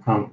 Ah.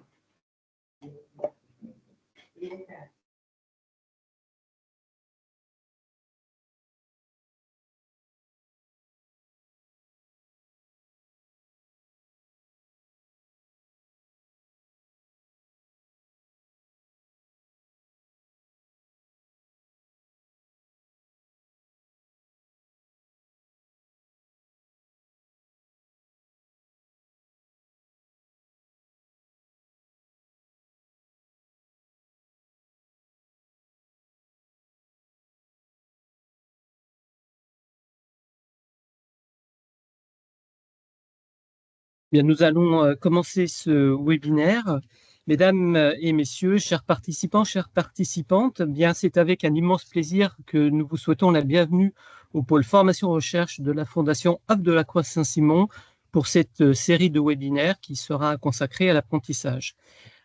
Bien, nous allons commencer ce webinaire. Mesdames et messieurs, chers participants, chères participantes, bien, c'est avec un immense plaisir que nous vous souhaitons la bienvenue au pôle formation-recherche de la Fondation Hub de la Croix-Saint-Simon pour cette série de webinaires qui sera consacrée à l'apprentissage.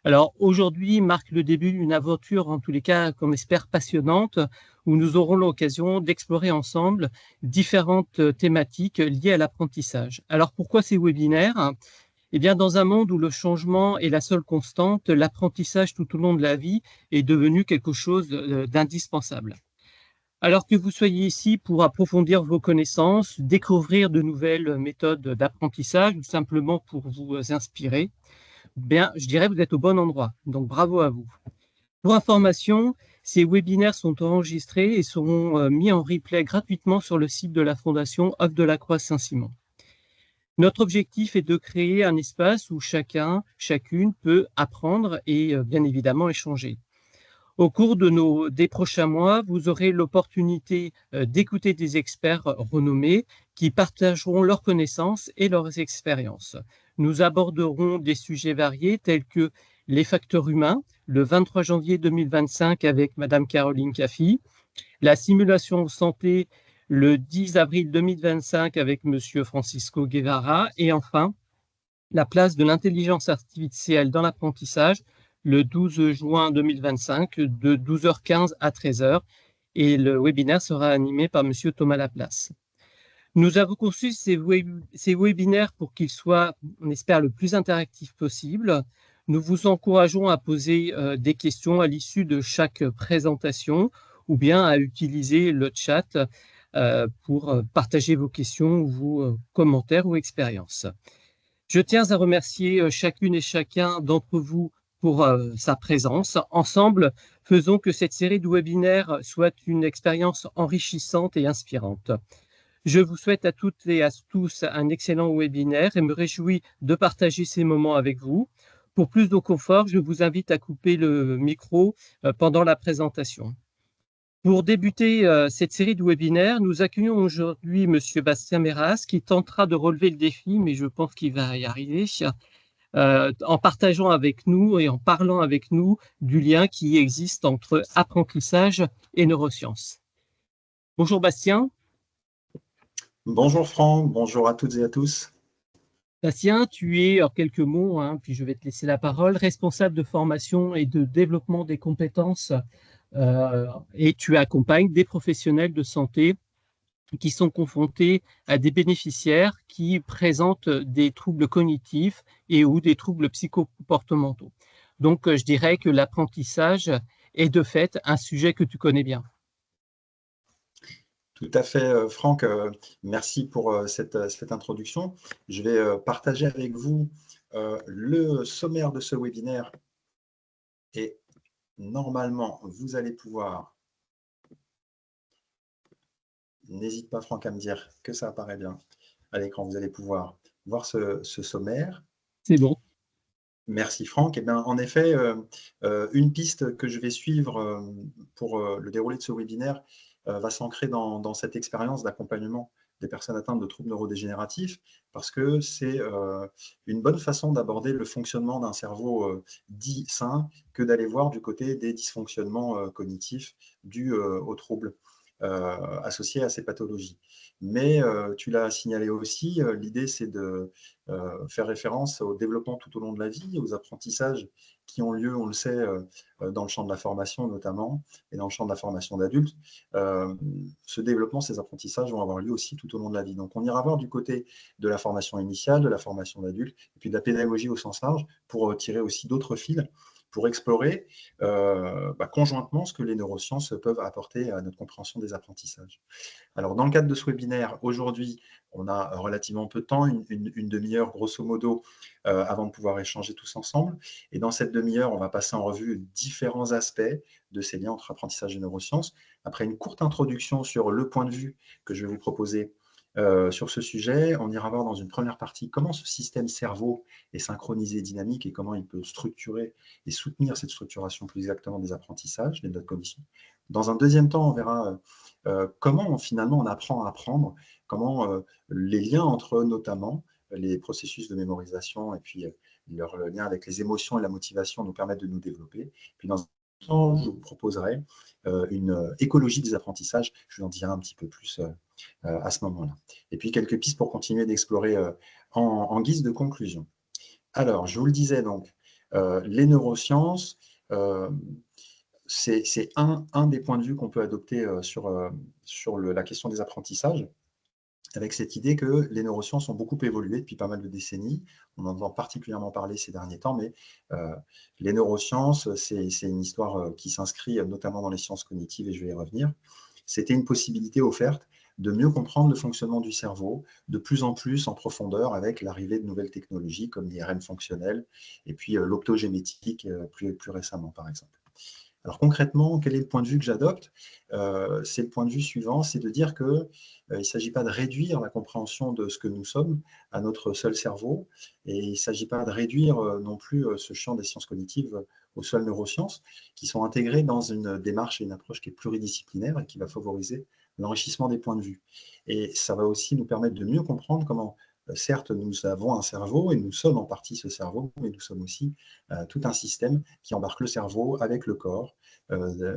Alors aujourd'hui marque le début d'une aventure, en tous les cas, qu'on espère passionnante, où nous aurons l'occasion d'explorer ensemble différentes thématiques liées à l'apprentissage. Alors pourquoi ces webinaires? Eh bien, dans un monde où le changement est la seule constante, l'apprentissage tout au long de la vie est devenu quelque chose d'indispensable. Alors que vous soyez ici pour approfondir vos connaissances, découvrir de nouvelles méthodes d'apprentissage ou simplement pour vous inspirer, bien, je dirais que vous êtes au bon endroit. Donc, bravo à vous. Pour information, ces webinaires sont enregistrés et seront mis en replay gratuitement sur le site de la Fondation Œuvre de la Croix Saint-Simon. Notre objectif est de créer un espace où chacun, chacune peut apprendre et bien évidemment échanger. Au cours des prochains mois, vous aurez l'opportunité d'écouter des experts renommés qui partageront leurs connaissances et leurs expériences. Nous aborderons des sujets variés tels que les facteurs humains, le 23 janvier 2025 avec Madame Caroline Caffi, la simulation santé le 10 avril 2025 avec Monsieur Francisco Guevara et enfin la place de l'intelligence artificielle dans l'apprentissage le 12 juin 2025 de 12h15 à 13h et le webinaire sera animé par Monsieur Thomas Laplace. Nous avons conçu ces webinaires pour qu'ils soient, on espère, le plus interactifs possible. Nous vous encourageons à poser des questions à l'issue de chaque présentation ou bien à utiliser le chat pour partager vos questions, vos commentaires ou expériences. Je tiens à remercier chacune et chacun d'entre vous pour sa présence. Ensemble, faisons que cette série de webinaires soit une expérience enrichissante et inspirante. Je vous souhaite à toutes et à tous un excellent webinaire et me réjouis de partager ces moments avec vous. Pour plus de confort, je vous invite à couper le micro pendant la présentation. Pour débuter cette série de webinaires, nous accueillons aujourd'hui Monsieur Bastien Meras qui tentera de relever le défi, mais je pense qu'il va y arriver, en partageant avec nous et en parlant avec nous du lien qui existe entre apprentissage et neurosciences. Bonjour Bastien. Bonjour Franck, bonjour à toutes et à tous. Bastien, tu es, en quelques mots, puis je vais te laisser la parole, responsable de formation et de développement des compétences et tu accompagnes des professionnels de santé qui sont confrontés à des bénéficiaires qui présentent des troubles cognitifs et ou des troubles psychocomportementaux. Donc, je dirais que l'apprentissage est de fait un sujet que tu connais bien. Tout à fait, Franck, merci pour cette introduction. Je vais partager avec vous le sommaire de ce webinaire et normalement, vous allez pouvoir, n'hésite pas Franck à me dire que ça apparaît bien à l'écran, vous allez pouvoir voir ce sommaire. C'est bon. Merci Franck. Eh bien, en effet, une piste que je vais suivre pour le déroulé de ce webinaire va s'ancrer dans cette expérience d'accompagnement des personnes atteintes de troubles neurodégénératifs, parce que c'est une bonne façon d'aborder le fonctionnement d'un cerveau dit sain que d'aller voir du côté des dysfonctionnements cognitifs dus aux troubles. associées à ces pathologies. Mais tu l'as signalé aussi, l'idée c'est de faire référence au développement tout au long de la vie, aux apprentissages qui ont lieu, on le sait, dans le champ de la formation notamment, et dans le champ de la formation d'adultes. Ce développement, ces apprentissages vont avoir lieu aussi tout au long de la vie. Donc on ira voir du côté de la formation initiale, de la formation d'adulte, et puis de la pédagogie au sens large, pour tirer aussi d'autres fils, pour explorer conjointement ce que les neurosciences peuvent apporter à notre compréhension des apprentissages. Alors, dans le cadre de ce webinaire, aujourd'hui, on a relativement peu de temps, une demi-heure grosso modo, avant de pouvoir échanger tous ensemble. Et dans cette demi-heure, on va passer en revue différents aspects de ces liens entre apprentissage et neurosciences. Après une courte introduction sur le point de vue que je vais vous proposer sur ce sujet, on ira voir dans une première partie comment ce système cerveau est synchronisé et dynamique et comment il peut structurer et soutenir cette structuration plus exactement des apprentissages, des notes cognition. Dans un deuxième temps, on verra comment finalement on apprend à apprendre, comment les liens entre notamment les processus de mémorisation et puis leur lien avec les émotions et la motivation nous permettent de nous développer. Puis dans un temps, je vous proposerai une écologie des apprentissages, je vous en dirai un petit peu plus à ce moment-là. Et puis quelques pistes pour continuer d'explorer en guise de conclusion. Alors, je vous le disais donc, les neurosciences, c'est un des points de vue qu'on peut adopter sur la question des apprentissages, avec cette idée que les neurosciences ont beaucoup évolué depuis pas mal de décennies. On en entend particulièrement parler ces derniers temps, mais les neurosciences, c'est une histoire qui s'inscrit notamment dans les sciences cognitives, et je vais y revenir. C'était une possibilité offerte de mieux comprendre le fonctionnement du cerveau, de plus en plus en profondeur avec l'arrivée de nouvelles technologies comme l'IRM fonctionnel et puis l'optogénétique plus récemment, par exemple. Alors concrètement, quel est le point de vue que j'adopte? C'est le point de vue suivant, c'est de dire qu'il ne s'agit pas de réduire la compréhension de ce que nous sommes à notre seul cerveau, et il ne s'agit pas de réduire non plus ce champ des sciences cognitives aux seules neurosciences, qui sont intégrées dans une démarche et une approche qui est pluridisciplinaire et qui va favoriser l'enrichissement des points de vue. Et ça va aussi nous permettre de mieux comprendre comment, certes, nous avons un cerveau et nous sommes en partie ce cerveau, mais nous sommes aussi tout un système qui embarque le cerveau avec le corps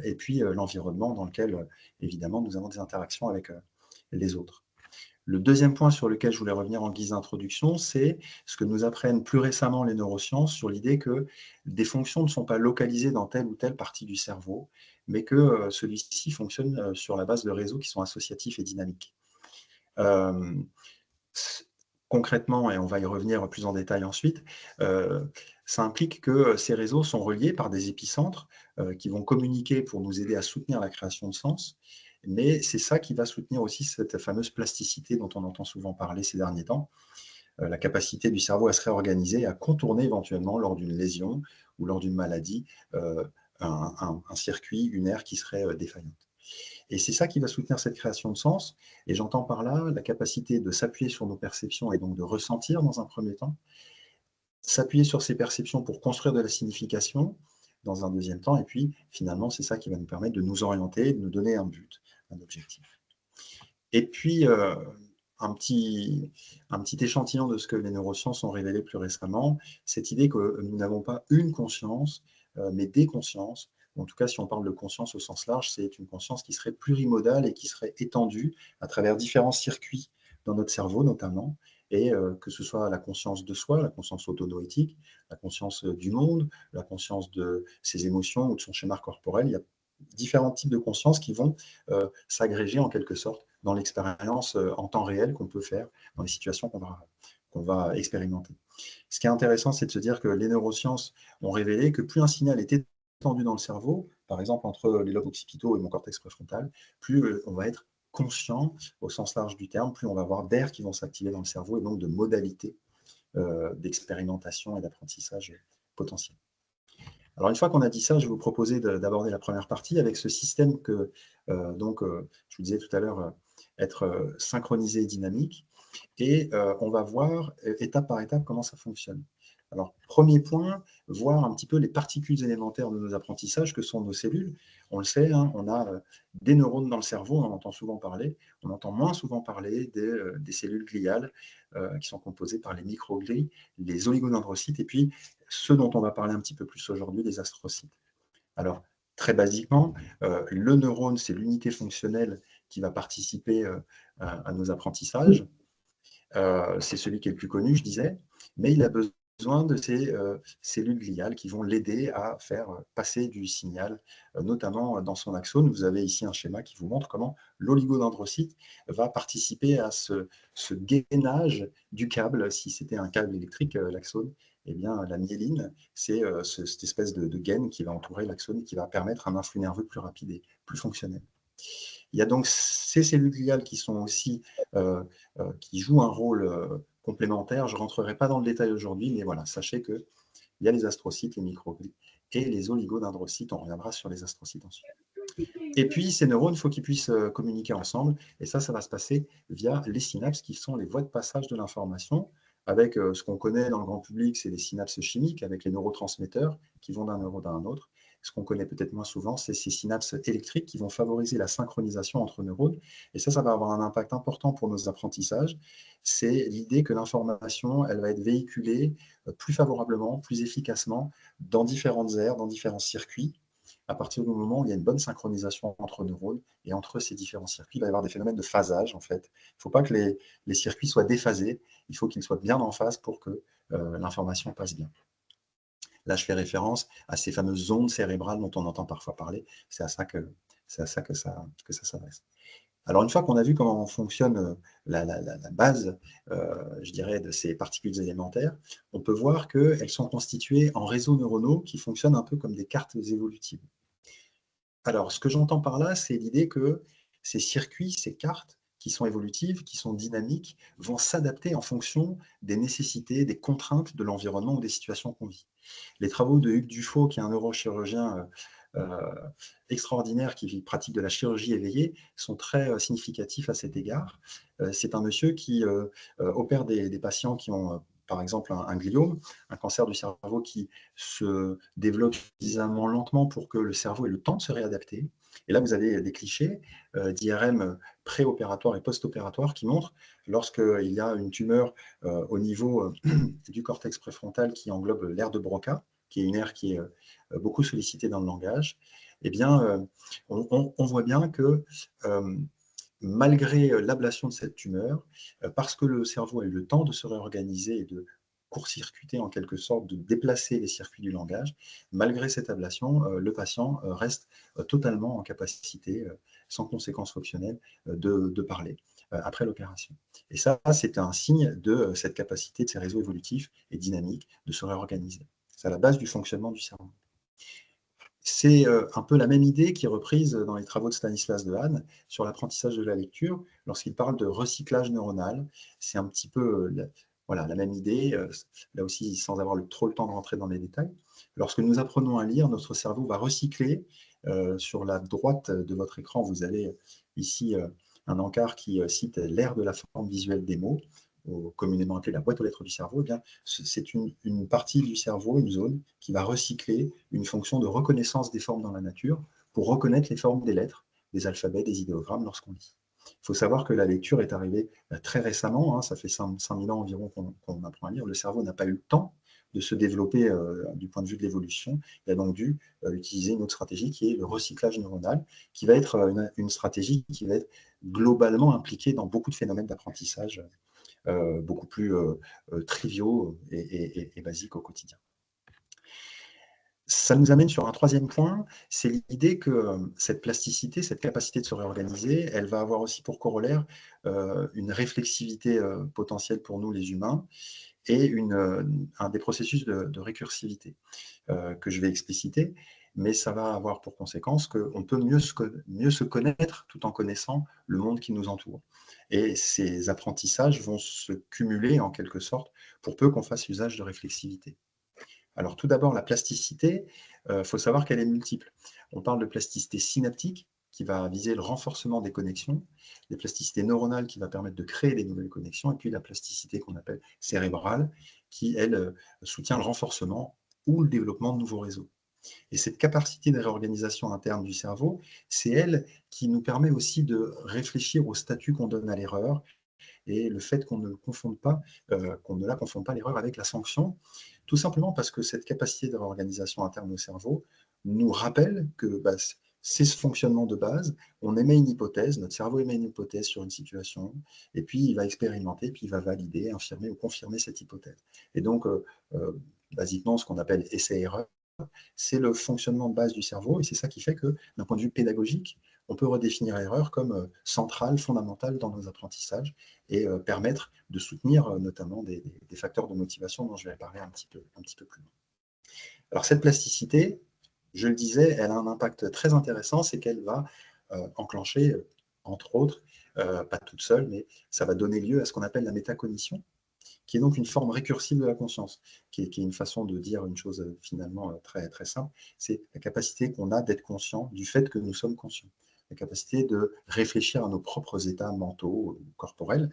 et puis l'environnement dans lequel, évidemment, nous avons des interactions avec les autres. Le deuxième point sur lequel je voulais revenir en guise d'introduction, c'est ce que nous apprennent plus récemment les neurosciences sur l'idée que des fonctions ne sont pas localisées dans telle ou telle partie du cerveau, mais que celui-ci fonctionne sur la base de réseaux qui sont associatifs et dynamiques. Concrètement, et on va y revenir plus en détail ensuite, ça implique que ces réseaux sont reliés par des épicentres qui vont communiquer pour nous aider à soutenir la création de sens, mais c'est ça qui va soutenir aussi cette fameuse plasticité dont on entend souvent parler ces derniers temps, la capacité du cerveau à se réorganiser et à contourner éventuellement lors d'une lésion ou lors d'une maladie un circuit, une aire qui serait défaillante. Et c'est ça qui va soutenir cette création de sens. Et j'entends par là la capacité de s'appuyer sur nos perceptions et donc de ressentir dans un premier temps, s'appuyer sur ces perceptions pour construire de la signification dans un deuxième temps, et puis finalement, c'est ça qui va nous permettre de nous orienter, de nous donner un but, un objectif. Et puis, un petit échantillon de ce que les neurosciences ont révélé plus récemment, cette idée que nous n'avons pas une conscience, mais des consciences. En tout cas, si on parle de conscience au sens large, c'est une conscience qui serait plurimodale et qui serait étendue à travers différents circuits dans notre cerveau notamment, et que ce soit la conscience de soi, la conscience autonoétique, la conscience du monde, la conscience de ses émotions ou de son schéma corporel. Il y a différents types de conscience qui vont s'agréger en quelque sorte dans l'expérience en temps réel qu'on peut faire dans les situations qu'on va expérimenter. Ce qui est intéressant, c'est de se dire que les neurosciences ont révélé que plus un signal est étendu dans le cerveau, par exemple entre les lobes occipitaux et mon cortex préfrontal, plus on va être conscient au sens large du terme, plus on va avoir d'air qui vont s'activer dans le cerveau et donc de modalités d'expérimentation et d'apprentissage potentiel. Alors, une fois qu'on a dit ça, je vais vous proposer d'aborder la première partie avec ce système que, je vous disais tout à l'heure, être synchronisé et dynamique. Et on va voir étape par étape comment ça fonctionne. Alors, premier point, voir un petit peu les particules élémentaires de nos apprentissages, que sont nos cellules. On le sait, hein, on a des neurones dans le cerveau, on en entend souvent parler. On entend moins souvent parler des cellules gliales qui sont composées par les microglies, les oligodendrocytes, et puis ceux dont on va parler un petit peu plus aujourd'hui, les astrocytes. Alors, Très basiquement, le neurone, c'est l'unité fonctionnelle qui va participer à nos apprentissages. C'est celui qui est le plus connu, je disais, mais il a besoin de ces cellules gliales qui vont l'aider à faire passer du signal, notamment dans son axone. Vous avez ici un schéma qui vous montre comment l'oligodendrocyte va participer à ce gainage du câble. Si c'était un câble électrique, l'axone, eh bien, la myéline, c'est cette espèce de gaine qui va entourer l'axone et qui va permettre un influx nerveux plus rapide et plus fonctionnel. Il y a donc ces cellules gliales qui sont aussi, qui jouent un rôle complémentaire. Je ne rentrerai pas dans le détail aujourd'hui, mais voilà, sachez qu'il y a les astrocytes, les microglies et les oligodendrocytes. On reviendra sur les astrocytes ensuite. Et puis, ces neurones, il faut qu'ils puissent communiquer ensemble. Et ça va se passer via les synapses, qui sont les voies de passage de l'information, avec ce qu'on connaît dans le grand public, c'est les synapses chimiques, avec les neurotransmetteurs qui vont d'un neurone à un autre. Ce qu'on connaît peut-être moins souvent, c'est ces synapses électriques qui vont favoriser la synchronisation entre neurones. Et ça va avoir un impact important pour nos apprentissages. C'est l'idée que l'information, elle va être véhiculée plus favorablement, plus efficacement, dans différentes aires, dans différents circuits, à partir du moment où il y a une bonne synchronisation entre neurones et entre ces différents circuits, il va y avoir des phénomènes de phasage, en fait. Il ne faut pas que les circuits soient déphasés, il faut qu'ils soient bien en phase pour que l'information passe bien. Là, je fais référence à ces fameuses ondes cérébrales dont on entend parfois parler. C'est à ça que ça s'adresse. Alors, une fois qu'on a vu comment fonctionne la base, je dirais, de ces particules élémentaires, on peut voir qu'elles sont constituées en réseaux neuronaux qui fonctionnent un peu comme des cartes évolutives. Alors, ce que j'entends par là, c'est l'idée que ces circuits, ces cartes, qui sont évolutives, qui sont dynamiques, vont s'adapter en fonction des nécessités, des contraintes de l'environnement ou des situations qu'on vit. Les travaux de Hugues Dufaux, qui est un neurochirurgien extraordinaire qui pratique de la chirurgie éveillée, sont très significatifs à cet égard. C'est un monsieur qui opère des patients qui ont par exemple un gliome, un cancer du cerveau qui se développe suffisamment lentement pour que le cerveau ait le temps de se réadapter. Et là, vous avez des clichés d'IRM préopératoire et post-opératoire qui montrent lorsqu'il y a une tumeur au niveau du cortex préfrontal qui englobe l'aire de Broca, qui est une aire qui est beaucoup sollicitée dans le langage, eh bien, on voit bien que malgré l'ablation de cette tumeur, parce que le cerveau a eu le temps de se réorganiser et de court-circuiter en quelque sorte, de déplacer les circuits du langage, malgré cette ablation, le patient reste totalement en capacité, sans conséquences fonctionnelles, de parler après l'opération. Et ça, c'est un signe de cette capacité de ces réseaux évolutifs et dynamiques de se réorganiser. C'est à la base du fonctionnement du cerveau. C'est un peu la même idée qui est reprise dans les travaux de Stanislas Dehaene sur l'apprentissage de la lecture, lorsqu'il parle de recyclage neuronal. C'est un petit peu voilà, la même idée, là aussi sans avoir trop le temps de rentrer dans les détails. Lorsque nous apprenons à lire, notre cerveau va recycler. Sur la droite de votre écran, vous avez ici un encart qui cite l'ère de la forme visuelle des mots, communément appelée la boîte aux lettres du cerveau. Eh bien, c'est une partie du cerveau, une zone, qui va recycler une fonction de reconnaissance des formes dans la nature pour reconnaître les formes des lettres, des alphabets, des idéogrammes lorsqu'on lit. Il faut savoir que la lecture est arrivée très récemment, hein, ça fait 5000 ans environ qu'on apprend à lire. Le cerveau n'a pas eu le temps de se développer du point de vue de l'évolution. Il a donc dû utiliser une autre stratégie qui est le recyclage neuronal, qui va être une stratégie qui va être globalement impliquée dans beaucoup de phénomènes d'apprentissage beaucoup plus triviaux et basiques au quotidien. Ça nous amène sur un troisième point, c'est l'idée que cette plasticité, cette capacité de se réorganiser, elle va avoir aussi pour corollaire une réflexivité potentielle pour nous les humains et un des processus de récursivité que je vais expliciter, mais ça va avoir pour conséquence qu'on peut mieux se connaître tout en connaissant le monde qui nous entoure. Et ces apprentissages vont se cumuler en quelque sorte pour peu qu'on fasse usage de réflexivité. Alors tout d'abord, la plasticité, faut savoir qu'elle est multiple. On parle de plasticité synaptique, qui va viser le renforcement des connexions, la plasticité neuronale qui va permettre de créer des nouvelles connexions, et puis la plasticité qu'on appelle cérébrale, qui, elle, soutient le renforcement ou le développement de nouveaux réseaux. Et cette capacité de réorganisation interne du cerveau, c'est elle qui nous permet aussi de réfléchir au statut qu'on donne à l'erreur et le fait qu'on ne la confonde pas l'erreur avec la sanction, tout simplement parce que cette capacité de réorganisation interne au cerveau, nous rappelle que c'est ce fonctionnement de base, on émet une hypothèse, notre cerveau émet une hypothèse sur une situation, et puis il va expérimenter, puis il va valider, infirmer ou confirmer cette hypothèse. Et donc, basiquement, ce qu'on appelle essai-erreur, c'est le fonctionnement de base du cerveau, et c'est ça qui fait que, d'un point de vue pédagogique, on peut redéfinir l'erreur comme centrale, fondamentale dans nos apprentissages, et permettre de soutenir notamment des facteurs de motivation dont je vais parler un petit peu plus loin. Alors cette plasticité, je le disais, elle a un impact très intéressant, c'est qu'elle va enclencher, entre autres, pas toute seule, mais ça va donner lieu à ce qu'on appelle la métacognition, qui est donc une forme récursive de la conscience, qui est une façon de dire une chose finalement très, très simple, c'est la capacité qu'on a d'être conscient du fait que nous sommes conscients, la capacité de réfléchir à nos propres états mentaux, corporels,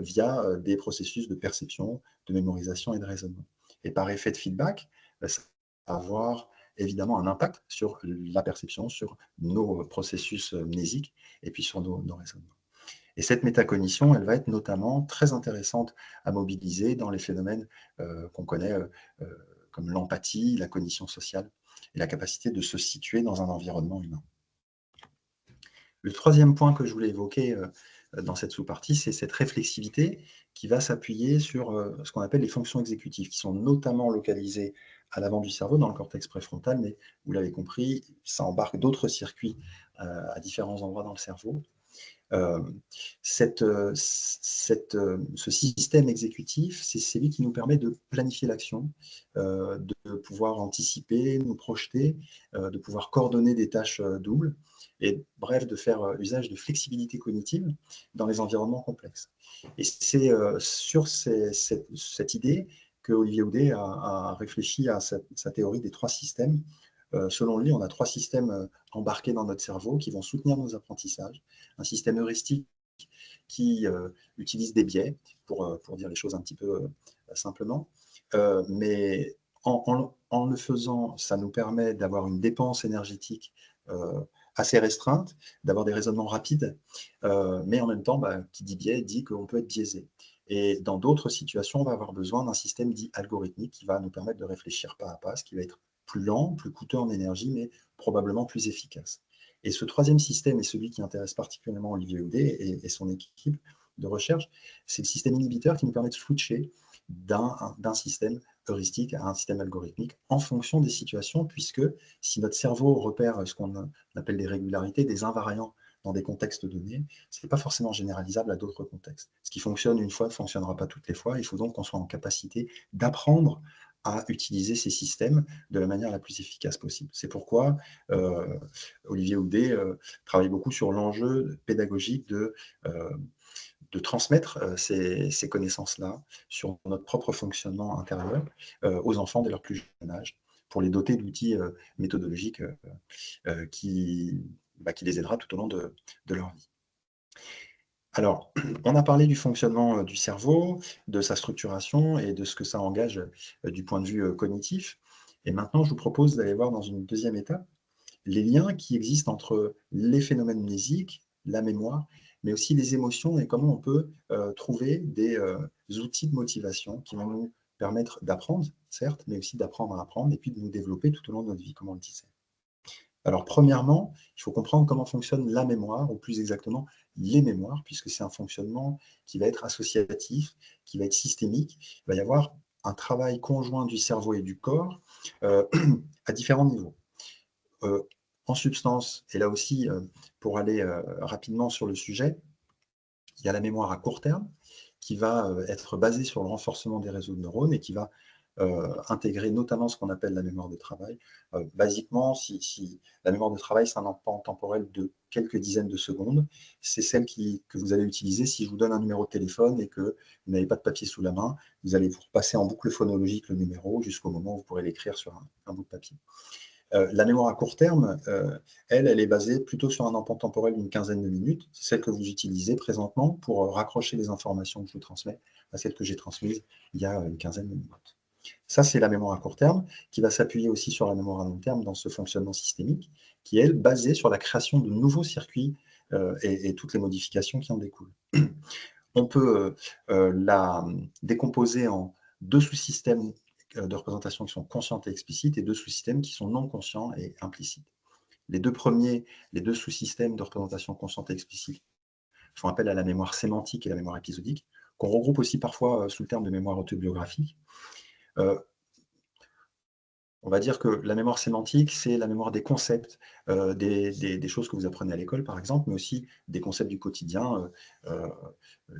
via des processus de perception, de mémorisation et de raisonnement. Et par effet de feedback, ça va avoir évidemment un impact sur la perception, sur nos processus mnésiques et puis sur nos raisonnements. Et cette métacognition, elle va être notamment très intéressante à mobiliser dans les phénomènes qu'on connaît comme l'empathie, la cognition sociale et la capacité de se situer dans un environnement humain. Le troisième point que je voulais évoquer dans cette sous-partie, c'est cette réflexivité qui va s'appuyer sur ce qu'on appelle les fonctions exécutives, qui sont notamment localisées à l'avant du cerveau, dans le cortex préfrontal, mais vous l'avez compris, ça embarque d'autres circuits à différents endroits dans le cerveau. Ce système exécutif, c'est celui qui nous permet de planifier l'action, de pouvoir anticiper, nous projeter, de pouvoir coordonner des tâches doubles, et bref, de faire usage de flexibilité cognitive dans les environnements complexes. Et c'est sur cette idée que Olivier Houdet a réfléchi à sa théorie des trois systèmes. Selon lui, on a trois systèmes embarqués dans notre cerveau qui vont soutenir nos apprentissages. Un système heuristique qui utilise des biais, pour dire les choses un petit peu simplement. Mais en le faisant, ça nous permet d'avoir une dépense énergétique assez restreinte, d'avoir des raisonnements rapides, mais en même temps, qui dit biais dit qu'on peut être biaisé. Et dans d'autres situations, on va avoir besoin d'un système dit algorithmique qui va nous permettre de réfléchir pas à pas, ce qui va être plus lent, plus coûteux en énergie, mais probablement plus efficace. Et ce troisième système est celui qui intéresse particulièrement Olivier Houdet et son équipe de recherche, c'est le système inhibiteur qui nous permet de switcher d'un système heuristique à un système algorithmique en fonction des situations, puisque si notre cerveau repère ce qu'on appelle des régularités, des invariants dans des contextes donnés, ce n'est pas forcément généralisable à d'autres contextes. Ce qui fonctionne une fois ne fonctionnera pas toutes les fois. Il faut donc qu'on soit en capacité d'apprendre à utiliser ces systèmes de la manière la plus efficace possible. C'est pourquoi Olivier Houdet travaille beaucoup sur l'enjeu pédagogique de transmettre ces connaissances-là sur notre propre fonctionnement intérieur aux enfants dès leur plus jeune âge, pour les doter d'outils méthodologiques qui les aidera tout au long de leur vie. Alors, on a parlé du fonctionnement du cerveau, de sa structuration et de ce que ça engage du point de vue cognitif. Et maintenant, je vous propose d'aller voir dans une deuxième étape les liens qui existent entre les phénomènes mnésiques, la mémoire, mais aussi les émotions et comment on peut trouver des outils de motivation qui vont nous permettre d'apprendre, certes, mais aussi d'apprendre à apprendre et puis de nous développer tout au long de notre vie, comme on le disait. Alors, premièrement, il faut comprendre comment fonctionne la mémoire, ou plus exactement les mémoires, puisque c'est un fonctionnement qui va être associatif, qui va être systémique. Il va y avoir un travail conjoint du cerveau et du corps à différents niveaux. En substance, et là aussi, pour aller rapidement sur le sujet, il y a la mémoire à court terme, qui va être basée sur le renforcement des réseaux de neurones et qui va intégrer notamment ce qu'on appelle la mémoire de travail. Basiquement, si la mémoire de travail, c'est un pan temporel de quelques dizaines de secondes, c'est celle que vous allez utiliser si je vous donne un numéro de téléphone et que vous n'avez pas de papier sous la main, vous allez vous repasser en boucle phonologique le numéro jusqu'au moment où vous pourrez l'écrire sur un bout de papier. La mémoire à court terme, elle est basée plutôt sur un empan temporel d'une quinzaine de minutes. C'est celle que vous utilisez présentement pour raccrocher les informations que je vous transmets à celles que j'ai transmises il y a une quinzaine de minutes. Ça, c'est la mémoire à court terme, qui va s'appuyer aussi sur la mémoire à long terme dans ce fonctionnement systémique, qui est, elle, basée sur la création de nouveaux circuits et toutes les modifications qui en découlent. On peut la décomposer en deux sous-systèmes de représentation qui sont conscientes et explicites et 2 sous-systèmes qui sont non conscients et implicites. Les deux sous-systèmes de représentation consciente et explicite font appel à la mémoire sémantique et la mémoire épisodique, qu'on regroupe aussi parfois sous le terme de mémoire autobiographique. On va dire que la mémoire sémantique, c'est la mémoire des concepts, des choses que vous apprenez à l'école, par exemple, mais aussi des concepts du quotidien.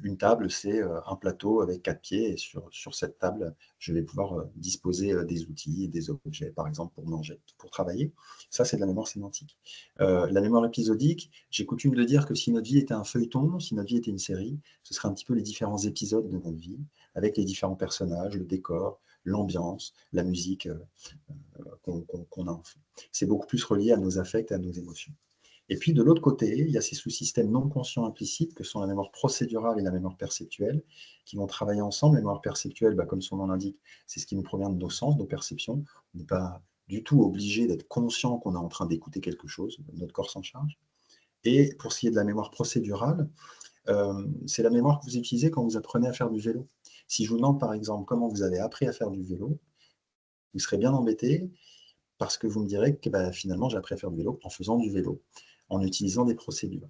Une table, c'est un plateau avec 4 pieds, et sur cette table, je vais pouvoir disposer des outils et des objets, par exemple, pour manger, pour travailler. Ça, c'est de la mémoire sémantique. La mémoire épisodique, j'ai coutume de dire que si notre vie était un feuilleton, si notre vie était une série, ce serait un petit peu les différents épisodes de notre vie, avec les différents personnages, le décor, l'ambiance, la musique qu'on a en fond. C'est beaucoup plus relié à nos affects et à nos émotions. Et puis de l'autre côté, il y a ces sous-systèmes non conscients implicites que sont la mémoire procédurale et la mémoire perceptuelle, qui vont travailler ensemble. La mémoire perceptuelle, comme son nom l'indique, c'est ce qui nous provient de nos sens, de nos perceptions. On n'est pas du tout obligé d'être conscient qu'on est en train d'écouter quelque chose, notre corps s'en charge. Et pour ce qui est de la mémoire procédurale, c'est la mémoire que vous utilisez quand vous apprenez à faire du vélo. Si je vous demande par exemple comment vous avez appris à faire du vélo, vous serez bien embêté parce que vous me direz que finalement, j'ai appris à faire du vélo en faisant du vélo, en utilisant des procédures.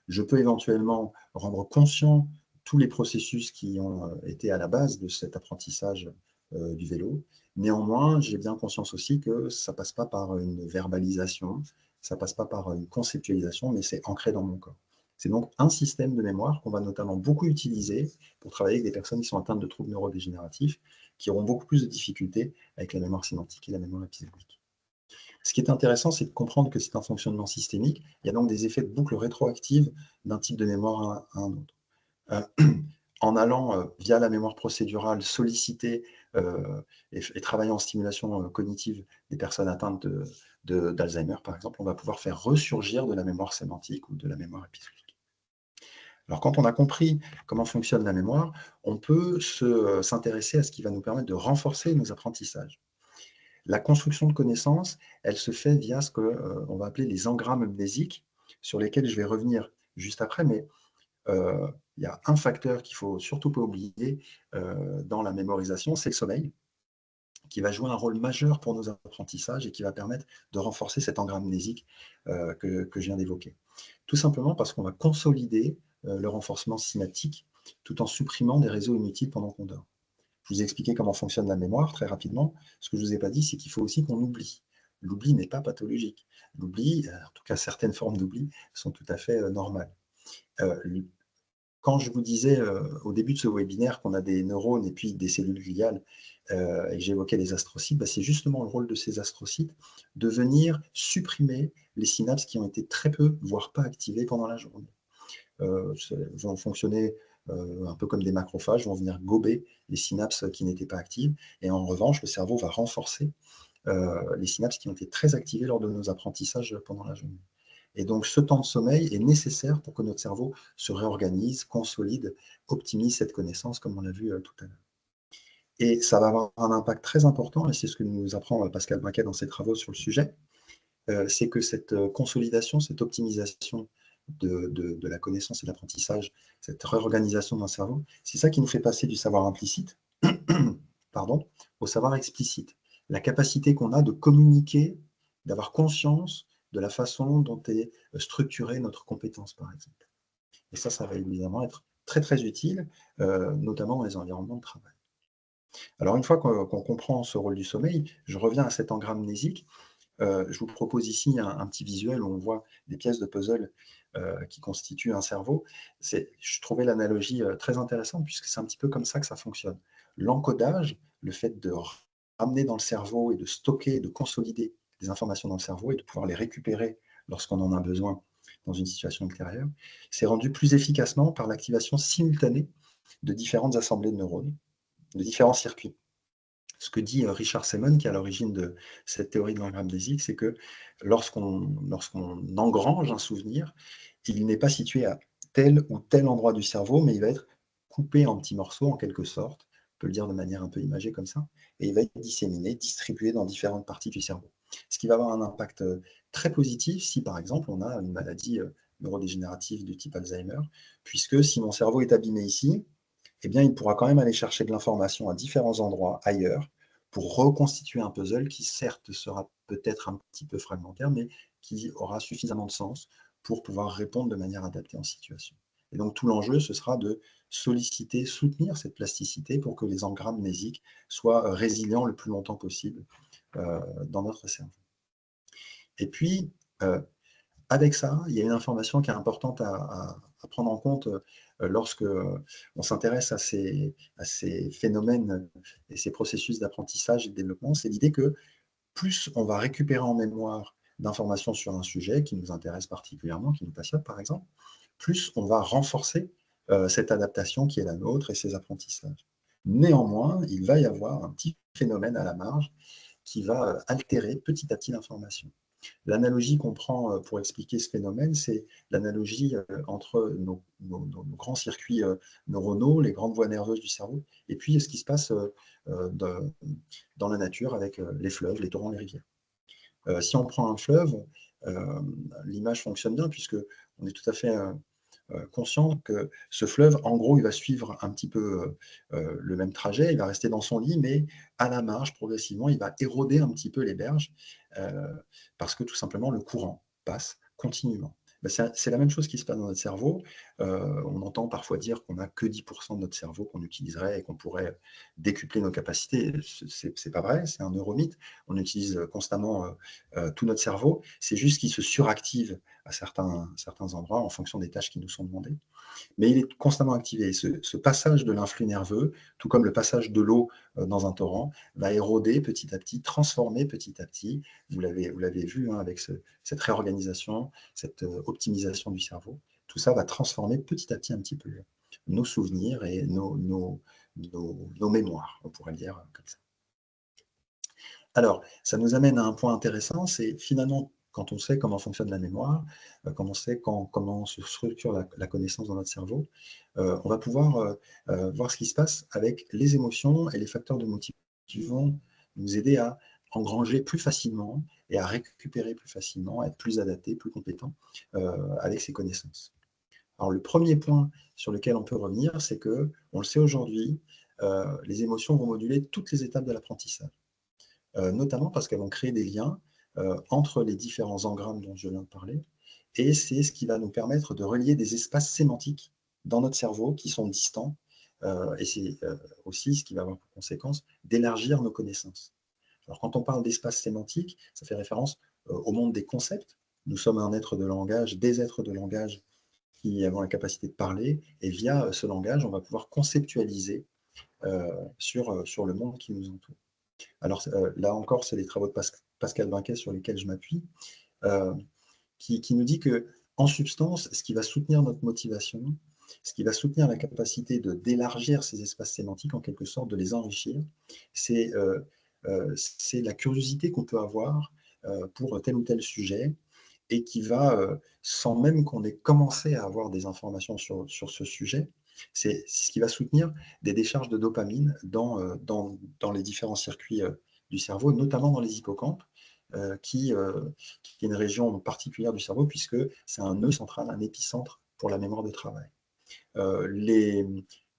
Je peux éventuellement rendre conscient tous les processus qui ont été à la base de cet apprentissage du vélo. Néanmoins, j'ai bien conscience aussi que ça ne passe pas par une verbalisation, ça ne passe pas par une conceptualisation, mais c'est ancré dans mon corps. C'est donc un système de mémoire qu'on va notamment beaucoup utiliser pour travailler avec des personnes qui sont atteintes de troubles neurodégénératifs, qui auront beaucoup plus de difficultés avec la mémoire sémantique et la mémoire épisodique. Ce qui est intéressant, c'est de comprendre que c'est un fonctionnement systémique. Il y a donc des effets de boucle rétroactive d'un type de mémoire à un autre. En allant via la mémoire procédurale solliciter et travailler en stimulation cognitive des personnes atteintes d'Alzheimer, par exemple, on va pouvoir faire ressurgir de la mémoire sémantique ou de la mémoire épisodique. Alors, quand on a compris comment fonctionne la mémoire, on peut s'intéresser à ce qui va nous permettre de renforcer nos apprentissages. La construction de connaissances, elle se fait via ce qu'on va appeler les engrammes mnésiques, sur lesquels je vais revenir juste après, mais il y a un facteur qu'il ne faut surtout pas oublier dans la mémorisation, c'est le sommeil, qui va jouer un rôle majeur pour nos apprentissages et qui va permettre de renforcer cet engramme mnésique que je viens d'évoquer. Tout simplement parce qu'on va consolider le renforcement synaptique tout en supprimant des réseaux inutiles pendant qu'on dort. Je vous ai expliqué comment fonctionne la mémoire très rapidement. Ce que je ne vous ai pas dit, c'est qu'il faut aussi qu'on oublie. L'oubli n'est pas pathologique. L'oubli, en tout cas certaines formes d'oubli, sont tout à fait normales. Quand je vous disais au début de ce webinaire qu'on a des neurones et puis des cellules gliales, et que j'évoquais les astrocytes, c'est justement le rôle de ces astrocytes de venir supprimer les synapses qui ont été très peu, voire pas activées pendant la journée. Vont fonctionner un peu comme des macrophages, vont venir gober les synapses qui n'étaient pas actives, et en revanche, le cerveau va renforcer les synapses qui ont été très activées lors de nos apprentissages pendant la journée. Et donc, ce temps de sommeil est nécessaire pour que notre cerveau se réorganise, consolide, optimise cette connaissance, comme on l'a vu tout à l'heure. Et ça va avoir un impact très important, et c'est ce que nous apprend Pascal Braquet dans ses travaux sur le sujet, c'est que cette consolidation, cette optimisation de la connaissance et de l'apprentissage, cette réorganisation d'un cerveau, c'est ça qui nous fait passer du savoir implicite pardon, au savoir explicite. La capacité qu'on a de communiquer, d'avoir conscience de la façon dont est structurée notre compétence, par exemple. Et ça va évidemment être très, très utile, notamment dans les environnements de travail. Alors, une fois qu'on comprend ce rôle du sommeil, je reviens à cet engramme mnésique. Je vous propose ici un petit visuel où on voit des pièces de puzzle qui constituent un cerveau. Je trouvais l'analogie très intéressante puisque c'est un petit peu comme ça que ça fonctionne. L'encodage, le fait de ramener dans le cerveau et de stocker, de consolider des informations dans le cerveau et de pouvoir les récupérer lorsqu'on en a besoin dans une situation ultérieure, c'est rendu plus efficacement par l'activation simultanée de différentes assemblées de neurones, de différents circuits. Ce que dit Richard Semon, qui est à l'origine de cette théorie de l'engramme mnésique, c'est que lorsqu'on engrange un souvenir, il n'est pas situé à tel ou tel endroit du cerveau, mais il va être coupé en petits morceaux, en quelque sorte, on peut le dire de manière un peu imagée comme ça, et il va être disséminé, distribué dans différentes parties du cerveau. Ce qui va avoir un impact très positif si, par exemple, on a une maladie neurodégénérative du type Alzheimer, puisque si mon cerveau est abîmé ici, eh bien, il pourra quand même aller chercher de l'information à différents endroits ailleurs pour reconstituer un puzzle qui, certes, sera peut-être un petit peu fragmentaire, mais qui aura suffisamment de sens pour pouvoir répondre de manière adaptée en situation. Et donc, tout l'enjeu, ce sera de solliciter, soutenir cette plasticité pour que les engrammes mnésiques soient résilients le plus longtemps possible dans notre cerveau. Et puis, avec ça, il y a une information qui est importante à prendre en compte lorsque on s'intéresse à ces phénomènes et ces processus d'apprentissage et de développement, c'est l'idée que plus on va récupérer en mémoire d'informations sur un sujet qui nous intéresse particulièrement, qui nous passionne par exemple, plus on va renforcer cette adaptation qui est la nôtre et ces apprentissages. Néanmoins, il va y avoir un petit phénomène à la marge qui va altérer petit à petit l'information. L'analogie qu'on prend pour expliquer ce phénomène, c'est l'analogie entre nos grands circuits neuronaux, les grandes voies nerveuses du cerveau, et puis ce qui se passe dans la nature avec les fleuves, les torrents, les rivières. Si on prend un fleuve, l'image fonctionne bien puisque on est tout à fait conscient que ce fleuve, en gros, il va suivre un petit peu le même trajet, il va rester dans son lit, mais à la marge, progressivement, il va éroder un petit peu les berges parce que tout simplement, le courant passe continuellement. Ben, c'est la même chose qui se passe dans notre cerveau. On entend parfois dire qu'on n'a que 10% de notre cerveau qu'on utiliserait et qu'on pourrait décupler nos capacités. C'est pas vrai, c'est un neuromythe. On utilise constamment tout notre cerveau. C'est juste qu'il se suractive à certains endroits en fonction des tâches qui nous sont demandées. Mais il est constamment activé. Ce passage de l'influx nerveux, tout comme le passage de l'eau dans un torrent, va éroder petit à petit, transformer petit à petit. Vous l'avez vu hein, avec cette réorganisation, cette optimisation du cerveau. Tout ça va transformer petit à petit un petit peu nos souvenirs et nos mémoires, on pourrait le dire comme ça. Alors, ça nous amène à un point intéressant, c'est finalement, quand on sait comment fonctionne la mémoire, quand on sait comment se structure la connaissance dans notre cerveau, on va pouvoir voir ce qui se passe avec les émotions et les facteurs de motivation qui vont nous aider à engranger plus facilement et à récupérer plus facilement, à être plus adapté, plus compétent avec ces connaissances. Alors, le premier point sur lequel on peut revenir, c'est que, on le sait aujourd'hui, les émotions vont moduler toutes les étapes de l'apprentissage. Notamment parce qu'elles vont créer des liens entre les différents engrammes dont je viens de parler, et c'est ce qui va nous permettre de relier des espaces sémantiques dans notre cerveau qui sont distants, et c'est aussi ce qui va avoir pour conséquence d'élargir nos connaissances. Alors quand on parle d'espace sémantique, ça fait référence au monde des concepts. Nous sommes un être de langage, des êtres de langage qui avons la capacité de parler, et via ce langage, on va pouvoir conceptualiser sur le monde qui nous entoure. Alors là encore, c'est les travaux de Pascal Vinquet sur lesquels je m'appuie, euh, qui nous dit que, en substance, ce qui va soutenir notre motivation, ce qui va soutenir la capacité d'élargir ces espaces sémantiques, en quelque sorte, de les enrichir, c'est la curiosité qu'on peut avoir pour tel ou tel sujet, et qui va, sans même qu'on ait commencé à avoir des informations sur ce sujet, c'est ce qui va soutenir des décharges de dopamine dans les différents circuits du cerveau, notamment dans les hippocampes, qui est une région particulière du cerveau, puisque c'est un nœud central, un épicentre pour la mémoire de travail.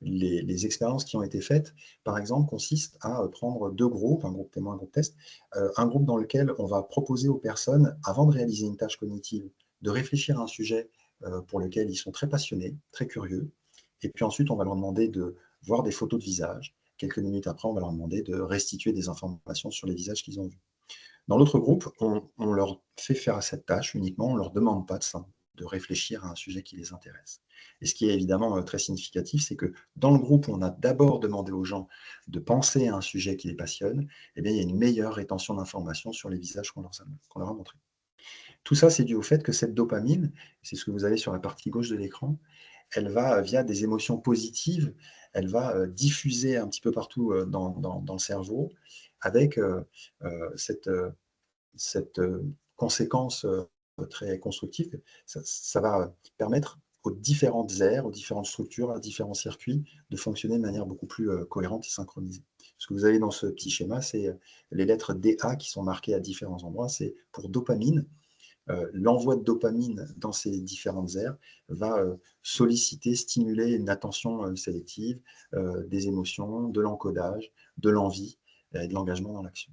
Les expériences qui ont été faites, par exemple, consistent à prendre deux groupes, un groupe témoin, un groupe test, un groupe dans lequel on va proposer aux personnes, avant de réaliser une tâche cognitive, de réfléchir à un sujet pour lequel ils sont très passionnés, très curieux, et puis ensuite on va leur demander de voir des photos de visage. Quelques minutes après, on va leur demander de restituer des informations sur les visages qu'ils ont vus. Dans l'autre groupe, on leur fait faire cette tâche uniquement, on ne leur demande pas de réfléchir à un sujet qui les intéresse. Et ce qui est évidemment très significatif, c'est que dans le groupe où on a d'abord demandé aux gens de penser à un sujet qui les passionne, eh bien, il y a une meilleure rétention d'informations sur les visages qu'on leur a montrés. Tout ça, c'est dû au fait que cette dopamine, c'est ce que vous avez sur la partie gauche de l'écran, elle va, via des émotions positives, elle va diffuser un petit peu partout dans le cerveau, avec cette conséquence très constructive. Ça va permettre aux différentes aires, aux différentes structures, à différents circuits de fonctionner de manière beaucoup plus cohérente et synchronisée. Ce que vous avez dans ce petit schéma, c'est les lettres DA qui sont marquées à différents endroits. C'est pour dopamine. L'envoi de dopamine dans ces différentes aires va solliciter, stimuler une attention sélective, des émotions, de l'encodage, de l'envie, et de l'engagement dans l'action.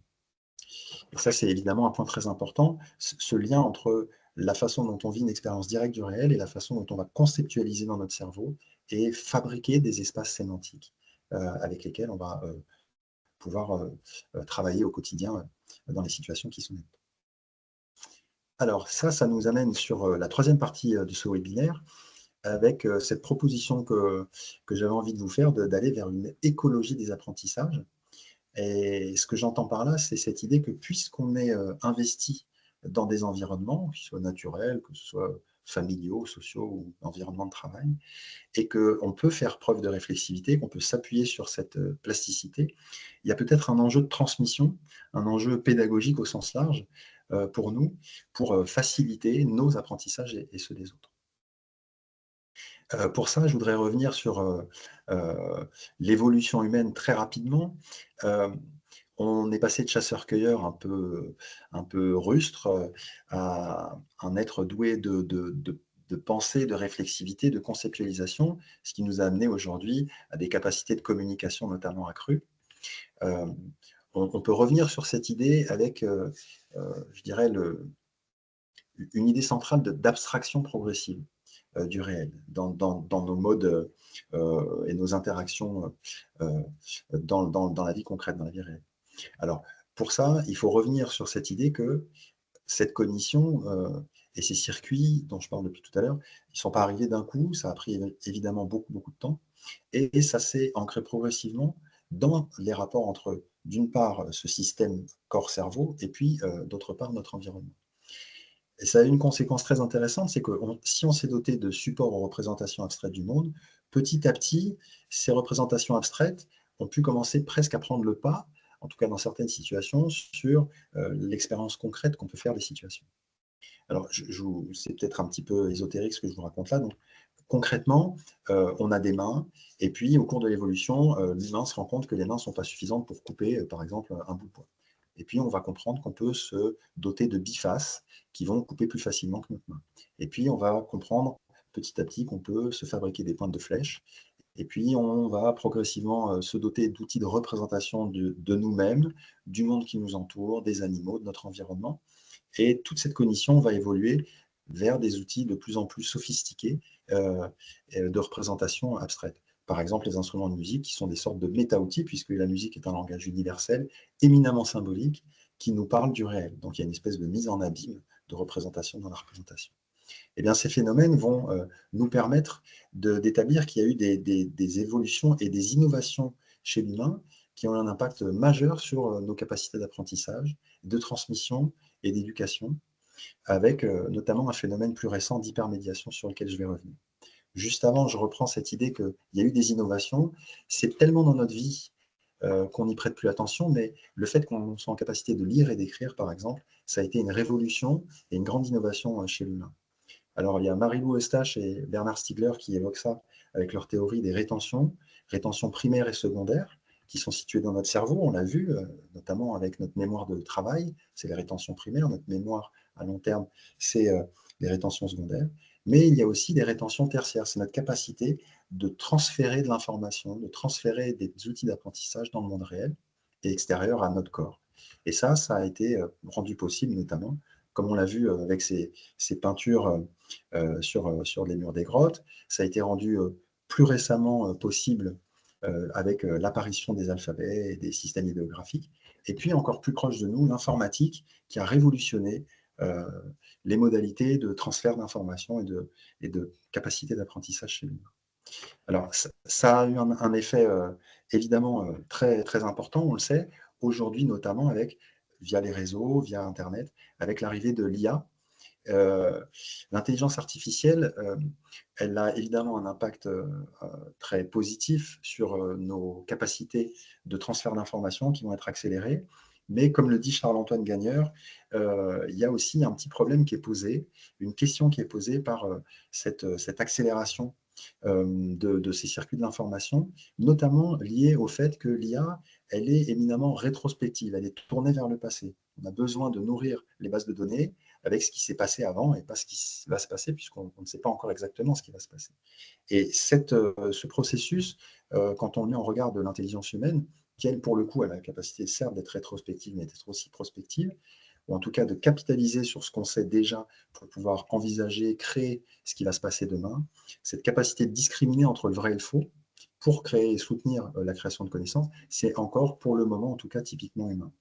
Et ça, c'est évidemment un point très important, ce lien entre la façon dont on vit une expérience directe du réel et la façon dont on va conceptualiser dans notre cerveau et fabriquer des espaces sémantiques avec lesquels on va pouvoir travailler au quotidien dans les situations qui sont nettes. Alors ça nous amène sur la troisième partie de ce webinaire, avec cette proposition que j'avais envie de vous faire, d'aller vers une écologie des apprentissages. Et ce que j'entends par là, c'est cette idée que puisqu'on est investi dans des environnements, qu'ils soient naturels, que ce soit familiaux, sociaux ou environnements de travail, et qu'on peut faire preuve de réflexivité, qu'on peut s'appuyer sur cette plasticité, il y a peut-être un enjeu de transmission, un enjeu pédagogique au sens large pour nous, pour faciliter nos apprentissages et ceux des autres. Pour ça, je voudrais revenir sur l'évolution humaine très rapidement. On est passé de chasseur-cueilleur un peu rustre à un être doué de pensée, de réflexivité, de conceptualisation, ce qui nous a amené aujourd'hui à des capacités de communication notamment accrues. On peut revenir sur cette idée avec, je dirais, une idée centrale d'abstraction progressive du réel, dans nos modes et nos interactions dans la vie concrète, dans la vie réelle. Alors, pour ça, il faut revenir sur cette idée que cette cognition et ces circuits dont je parle depuis tout à l'heure, ils ne sont pas arrivés d'un coup, ça a pris évidemment beaucoup, beaucoup de temps, et ça s'est ancré progressivement dans les rapports entre, d'une part, ce système corps-cerveau, et puis, d'autre part, notre environnement. Et ça a une conséquence très intéressante, c'est que si on s'est doté de supports aux représentations abstraites du monde, petit à petit, ces représentations abstraites ont pu commencer presque à prendre le pas, en tout cas dans certaines situations, sur l'expérience concrète qu'on peut faire des situations. Alors, c'est peut-être un petit peu ésotérique ce que je vous raconte là. Donc, concrètement, on a des mains, et puis au cours de l'évolution, l'humain se rend compte que les mains ne sont pas suffisantes pour couper, par exemple, un bout de bois. Et puis, on va comprendre qu'on peut se doter de bifaces qui vont couper plus facilement que notre main. Et puis, on va comprendre petit à petit qu'on peut se fabriquer des pointes de flèche. Et puis, on va progressivement se doter d'outils de représentation de nous-mêmes, du monde qui nous entoure, des animaux, de notre environnement. Et toute cette cognition va évoluer vers des outils de plus en plus sophistiqués de représentation abstraite. Par exemple, les instruments de musique qui sont des sortes de méta-outils, puisque la musique est un langage universel, éminemment symbolique, qui nous parle du réel. Donc il y a une espèce de mise en abîme de représentation dans la représentation. Eh bien, ces phénomènes vont nous permettre d'établir qu'il y a eu des évolutions et des innovations chez l'humain qui ont un impact majeur sur nos capacités d'apprentissage, de transmission et d'éducation, avec notamment un phénomène plus récent d'hypermédiation sur lequel je vais revenir. Juste avant, je reprends cette idée qu'il y a eu des innovations. C'est tellement dans notre vie qu'on n'y prête plus attention, mais le fait qu'on soit en capacité de lire et d'écrire, par exemple, ça a été une révolution et une grande innovation chez l'humain. Alors, il y a Marie-Lou Eustache et Bernard Stiegler qui évoquent ça avec leur théorie des rétentions primaires et secondaires, qui sont situées dans notre cerveau, on l'a vu, notamment avec notre mémoire de travail, c'est les rétentions primaires, notre mémoire à long terme, c'est les rétentions secondaires, mais il y a aussi des rétentions tertiaires, c'est notre capacité de transférer de l'information, de transférer des outils d'apprentissage dans le monde réel et extérieur à notre corps. Et ça a été rendu possible notamment, comme on l'a vu avec ces peintures sur les murs des grottes, ça a été rendu plus récemment possible avec l'apparition des alphabets et des systèmes idéographiques. Et puis, encore plus proche de nous, l'informatique qui a révolutionné les modalités de transfert d'informations et de capacité d'apprentissage chez l'humain. Alors, ça a eu un effet évidemment très, très important, on le sait, aujourd'hui notamment via les réseaux, via Internet, avec l'arrivée de l'IA. L'intelligence artificielle, elle a évidemment un impact très positif sur nos capacités de transfert d'informations qui vont être accélérées. Mais comme le dit Charles-Antoine Gagneur, il y a aussi un petit problème qui est posé, une question qui est posée par cette accélération de ces circuits de l'information, notamment liée au fait que l'IA, elle est éminemment rétrospective, elle est tournée vers le passé. On a besoin de nourrir les bases de données avec ce qui s'est passé avant et pas ce qui va se passer, puisqu'on ne sait pas encore exactement ce qui va se passer. Et ce processus, quand on le met en regard de l'intelligence humaine, qui, elle, pour le coup, a la capacité, certes, d'être rétrospective, mais d'être aussi prospective, ou en tout cas de capitaliser sur ce qu'on sait déjà pour pouvoir envisager, créer ce qui va se passer demain. Cette capacité de discriminer entre le vrai et le faux pour créer et soutenir la création de connaissances, c'est encore, pour le moment, en tout cas, typiquement humain.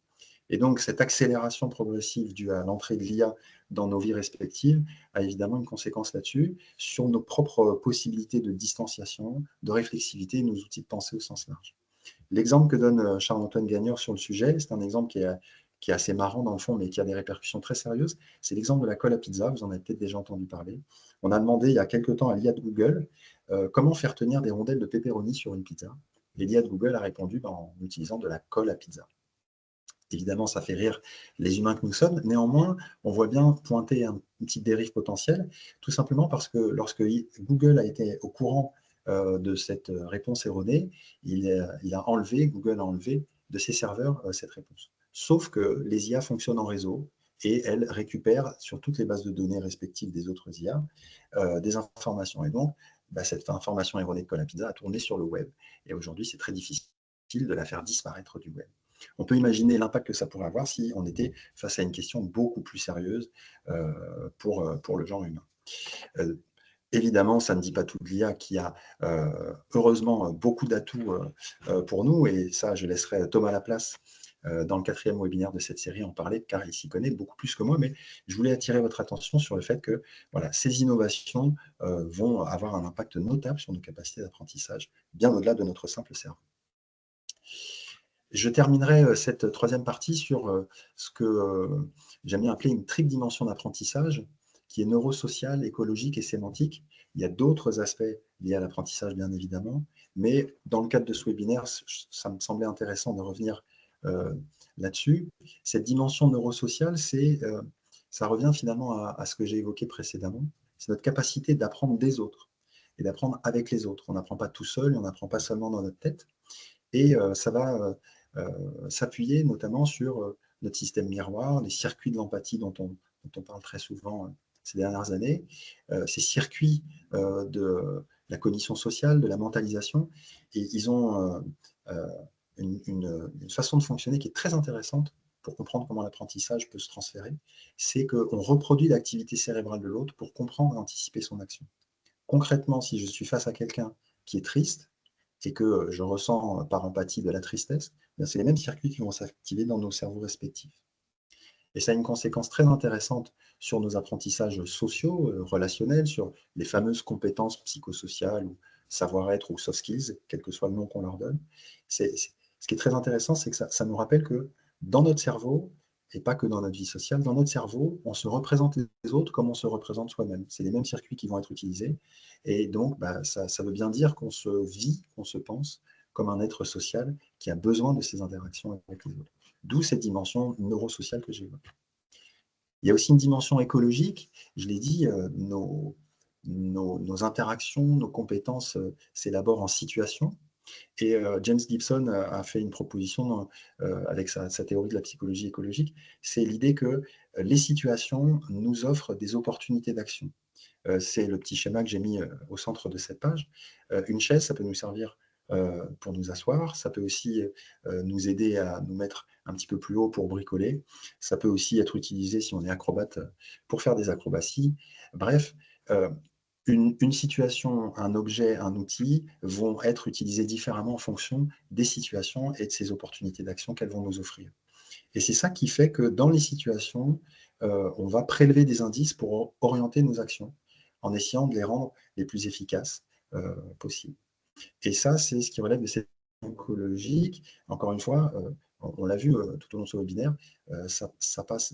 Et donc, cette accélération progressive due à l'entrée de l'IA dans nos vies respectives a évidemment une conséquence là-dessus, sur nos propres possibilités de distanciation, de réflexivité et nos outils de pensée au sens large. L'exemple que donne Charles-Antoine Gagneur sur le sujet, c'est un exemple qui est assez marrant dans le fond, mais qui a des répercussions très sérieuses. C'est l'exemple de la colle à pizza, vous en avez peut-être déjà entendu parler. On a demandé il y a quelques temps à l'IA de Google comment faire tenir des rondelles de pepperoni sur une pizza. Et l'IA de Google a répondu en utilisant de la colle à pizza. Évidemment, ça fait rire les humains que nous sommes. Néanmoins, on voit bien pointer une petite dérive potentielle, tout simplement parce que lorsque Google a été au courant de cette réponse erronée, Google a enlevé de ses serveurs cette réponse. Sauf que les IA fonctionnent en réseau et elles récupèrent sur toutes les bases de données respectives des autres IA des informations. Et donc, cette information erronée de Colapizza a tourné sur le web. Et aujourd'hui, c'est très difficile de la faire disparaître du web. On peut imaginer l'impact que ça pourrait avoir si on était face à une question beaucoup plus sérieuse pour le genre humain. Évidemment, ça ne dit pas tout de l'IA qui a heureusement beaucoup d'atouts pour nous, et ça, je laisserai Thomas Laplace dans le 4e webinaire de cette série en parler, car il s'y connaît beaucoup plus que moi, mais je voulais attirer votre attention sur le fait que voilà, ces innovations vont avoir un impact notable sur nos capacités d'apprentissage, bien au-delà de notre simple cerveau. Je terminerai cette 3e partie sur ce que j'aime bien appeler une triple dimension d'apprentissage, qui est neurosocial, écologique et sémantique. Il y a d'autres aspects liés à l'apprentissage, bien évidemment, mais dans le cadre de ce webinaire, ça me semblait intéressant de revenir là-dessus. Cette dimension neurosociale, ça revient finalement à ce que j'ai évoqué précédemment, c'est notre capacité d'apprendre des autres et d'apprendre avec les autres. On n'apprend pas tout seul, on n'apprend pas seulement dans notre tête, et ça va s'appuyer notamment sur notre système miroir, les circuits de l'empathie dont on parle très souvent ces dernières années, ces circuits de la cognition sociale, de la mentalisation, et ils ont une façon de fonctionner qui est très intéressante pour comprendre comment l'apprentissage peut se transférer, c'est qu'on reproduit l'activité cérébrale de l'autre pour comprendre et anticiper son action. Concrètement, si je suis face à quelqu'un qui est triste, et que je ressens par empathie de la tristesse, c'est les mêmes circuits qui vont s'activer dans nos cerveaux respectifs. Et ça a une conséquence très intéressante sur nos apprentissages sociaux, relationnels, sur les fameuses compétences psychosociales, ou savoir-être, ou soft skills, quel que soit le nom qu'on leur donne. Ce qui est très intéressant, c'est que ça nous rappelle que dans notre cerveau, et pas que dans notre vie sociale, dans notre cerveau, on se représente les autres comme on se représente soi-même. C'est les mêmes circuits qui vont être utilisés. Et donc, ça veut bien dire qu'on se vit, qu'on se pense comme un être social qui a besoin de ces interactions avec les autres. D'où cette dimension neurosociale que j'évoque. Il y a aussi une dimension écologique. Je l'ai dit, nos interactions, nos compétences s'élaborent en situation. Et James Gibson a fait une proposition avec sa théorie de la psychologie écologique. C'est l'idée que les situations nous offrent des opportunités d'action. C'est le petit schéma que j'ai mis au centre de cette page. Une chaise, ça peut nous servir pour nous asseoir, ça peut aussi nous aider à nous mettre un petit peu plus haut pour bricoler, ça peut aussi être utilisé si on est acrobate pour faire des acrobaties. Bref, une situation, un objet, un outil vont être utilisés différemment en fonction des situations et de ces opportunités d'action qu'elles vont nous offrir. Et c'est ça qui fait que dans les situations, on va prélever des indices pour orienter nos actions, en essayant de les rendre les plus efficaces possibles. Et ça, c'est ce qui relève de cette écologique. Encore une fois, on l'a vu tout au long de ce webinaire, ça passe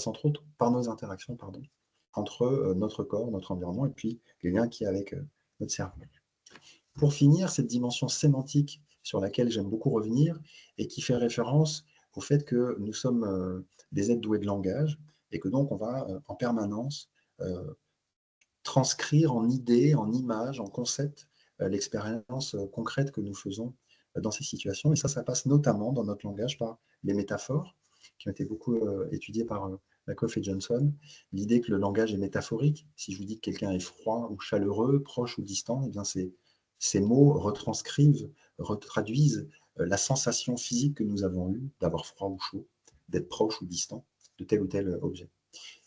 entre autres par nos interactions entre notre corps, notre environnement, et puis les liens qu'il y a avec notre cerveau. Pour finir, cette dimension sémantique sur laquelle j'aime beaucoup revenir, et qui fait référence au fait que nous sommes des êtres doués de langage, et que donc on va en permanence transcrire en idées, en images, en concepts, l'expérience concrète que nous faisons dans ces situations. Et ça passe notamment dans notre langage par les métaphores, qui ont été beaucoup étudiées par Lakoff et Johnson. L'idée que le langage est métaphorique. Si je vous dis que quelqu'un est froid ou chaleureux, proche ou distant, eh bien ces mots retranscrivent, retraduisent la sensation physique que nous avons eue d'avoir froid ou chaud, d'être proche ou distant de tel ou tel objet.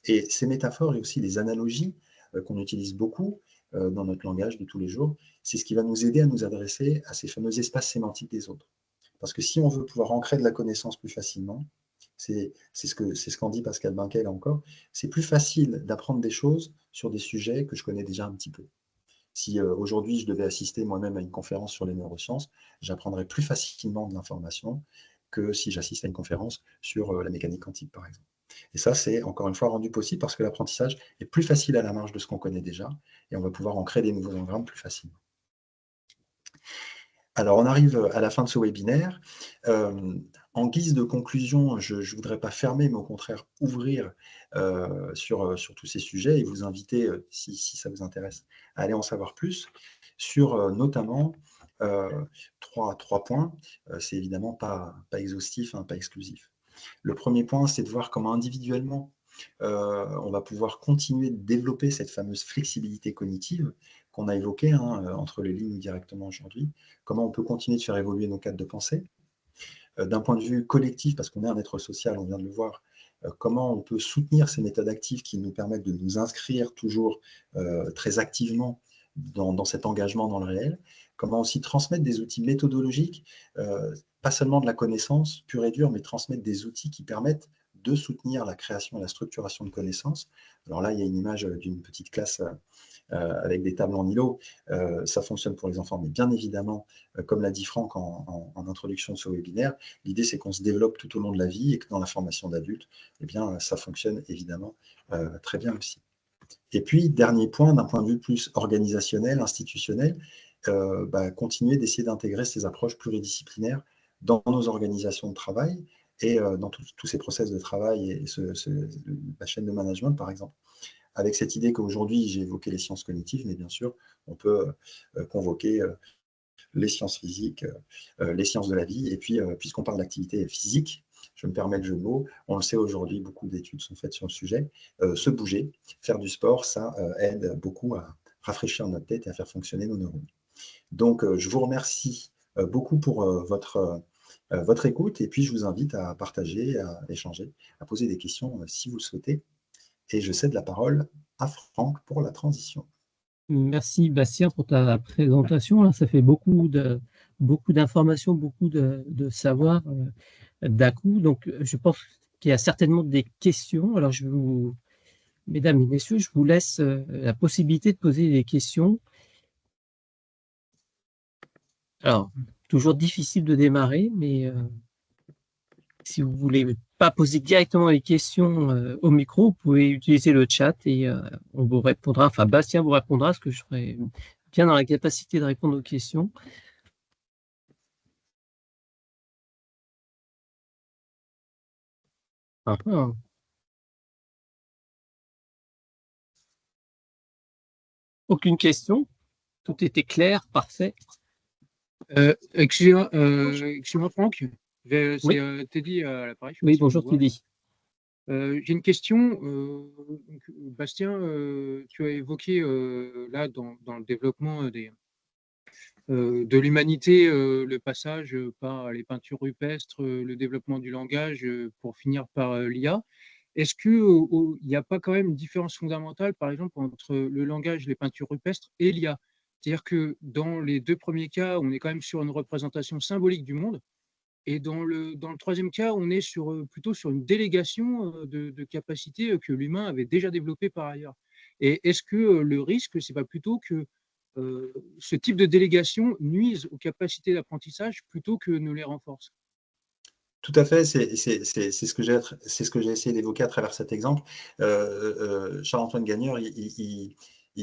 Et ces métaphores et aussi les analogies qu'on utilise beaucoup dans notre langage de tous les jours, c'est ce qui va nous aider à nous adresser à ces fameux espaces sémantiques des autres. Parce que si on veut pouvoir ancrer de la connaissance plus facilement, c'est ce qu'en dit Pascal Banquet là encore, c'est plus facile d'apprendre des choses sur des sujets que je connais déjà un petit peu. Si aujourd'hui je devais assister moi-même à une conférence sur les neurosciences, j'apprendrais plus facilement de l'information que si j'assiste à une conférence sur la mécanique quantique, par exemple. Et ça, c'est encore une fois rendu possible parce que l'apprentissage est plus facile à la marge de ce qu'on connaît déjà et on va pouvoir en créer des nouveaux engrammes plus facilement. Alors, on arrive à la fin de ce webinaire. En guise de conclusion, je ne voudrais pas fermer, mais au contraire ouvrir sur tous ces sujets et vous inviter, si ça vous intéresse, à aller en savoir plus sur notamment trois points. C'est évidemment pas exhaustif, hein, pas exclusif. Le premier point, c'est de voir comment individuellement, on va pouvoir continuer de développer cette fameuse flexibilité cognitive qu'on a évoquée entre les lignes directement aujourd'hui, comment on peut continuer de faire évoluer nos cadres de pensée. D'un point de vue collectif, parce qu'on est un être social, on vient de le voir, comment on peut soutenir ces méthodes actives qui nous permettent de nous inscrire toujours très activement dans cet engagement dans le réel, comment aussi transmettre des outils méthodologiques, pas seulement de la connaissance pure et dure, mais transmettre des outils qui permettent de soutenir la création et la structuration de connaissances. Alors là, il y a une image d'une petite classe avec des tables en îlot. Ça fonctionne pour les enfants, mais bien évidemment, comme l'a dit Franck en introduction de ce webinaire, l'idée c'est qu'on se développe tout au long de la vie et que dans la formation d'adultes, eh bien, ça fonctionne évidemment très bien aussi. Et puis, dernier point, d'un point de vue plus organisationnel, institutionnel, continuer d'essayer d'intégrer ces approches pluridisciplinaires dans nos organisations de travail et dans tous ces process de travail et la chaîne de management, par exemple. Avec cette idée qu'aujourd'hui, j'ai évoqué les sciences cognitives, mais bien sûr, on peut convoquer les sciences physiques, les sciences de la vie, et puis, puisqu'on parle d'activité physique, je me permets le jeu de mots, on le sait aujourd'hui, beaucoup d'études sont faites sur le sujet, se bouger, faire du sport, ça aide beaucoup à rafraîchir notre tête et à faire fonctionner nos neurones. Donc, je vous remercie beaucoup pour votre écoute, et puis je vous invite à partager, à échanger, à poser des questions si vous le souhaitez. Et je cède la parole à Franck pour la transition. Merci Bastien pour ta présentation. Là, ça fait beaucoup d'informations, beaucoup de savoir d'un coup. Donc, je pense qu'il y a certainement des questions. Alors, mesdames et messieurs, je vous laisse la possibilité de poser des questions. Alors, toujours difficile de démarrer, mais si vous voulez pas poser directement les questions au micro, vous pouvez utiliser le chat et on vous répondra. Enfin, Bastien vous répondra, parce que je serai bien dans la capacité de répondre aux questions. Aucune question. Tout était clair, parfait. Excusez-moi, Franck. C'est Oui, Teddy à l'appareil. oui, bonjour Vois. Teddy. J'ai une question. Bastien, tu as évoqué là dans le développement de l'humanité le passage par les peintures rupestres, le développement du langage pour finir par l'IA. Est-ce qu'il n'y a pas quand même une différence fondamentale, par exemple, entre le langage, les peintures rupestres et l'IA? C'est-à-dire que dans les deux premiers cas, on est quand même sur une représentation symbolique du monde, et dans le troisième cas, on est plutôt sur une délégation de capacités que l'humain avait déjà développées par ailleurs. Et est-ce que le risque, c'est pas plutôt que ce type de délégation nuise aux capacités d'apprentissage plutôt que ne les renforce? Tout à fait, c'est ce que j'ai essayé d'évoquer à travers cet exemple. Charles-Antoine Gagneur, il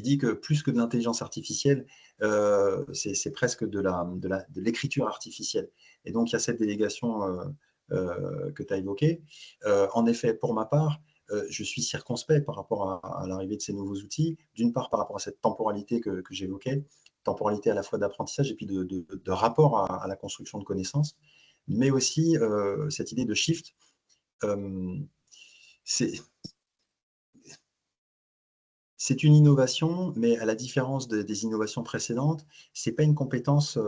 dit que plus que de l'intelligence artificielle, c'est presque de l'écriture artificielle. Et donc, il y a cette délégation que tu as évoquée. En effet, pour ma part, je suis circonspect par rapport à l'arrivée de ces nouveaux outils. D'une part, par rapport à cette temporalité que j'évoquais, temporalité à la fois d'apprentissage et puis de rapport à la construction de connaissances, mais aussi cette idée de shift. C'est une innovation, mais à la différence des innovations précédentes, ce n'est pas une compétence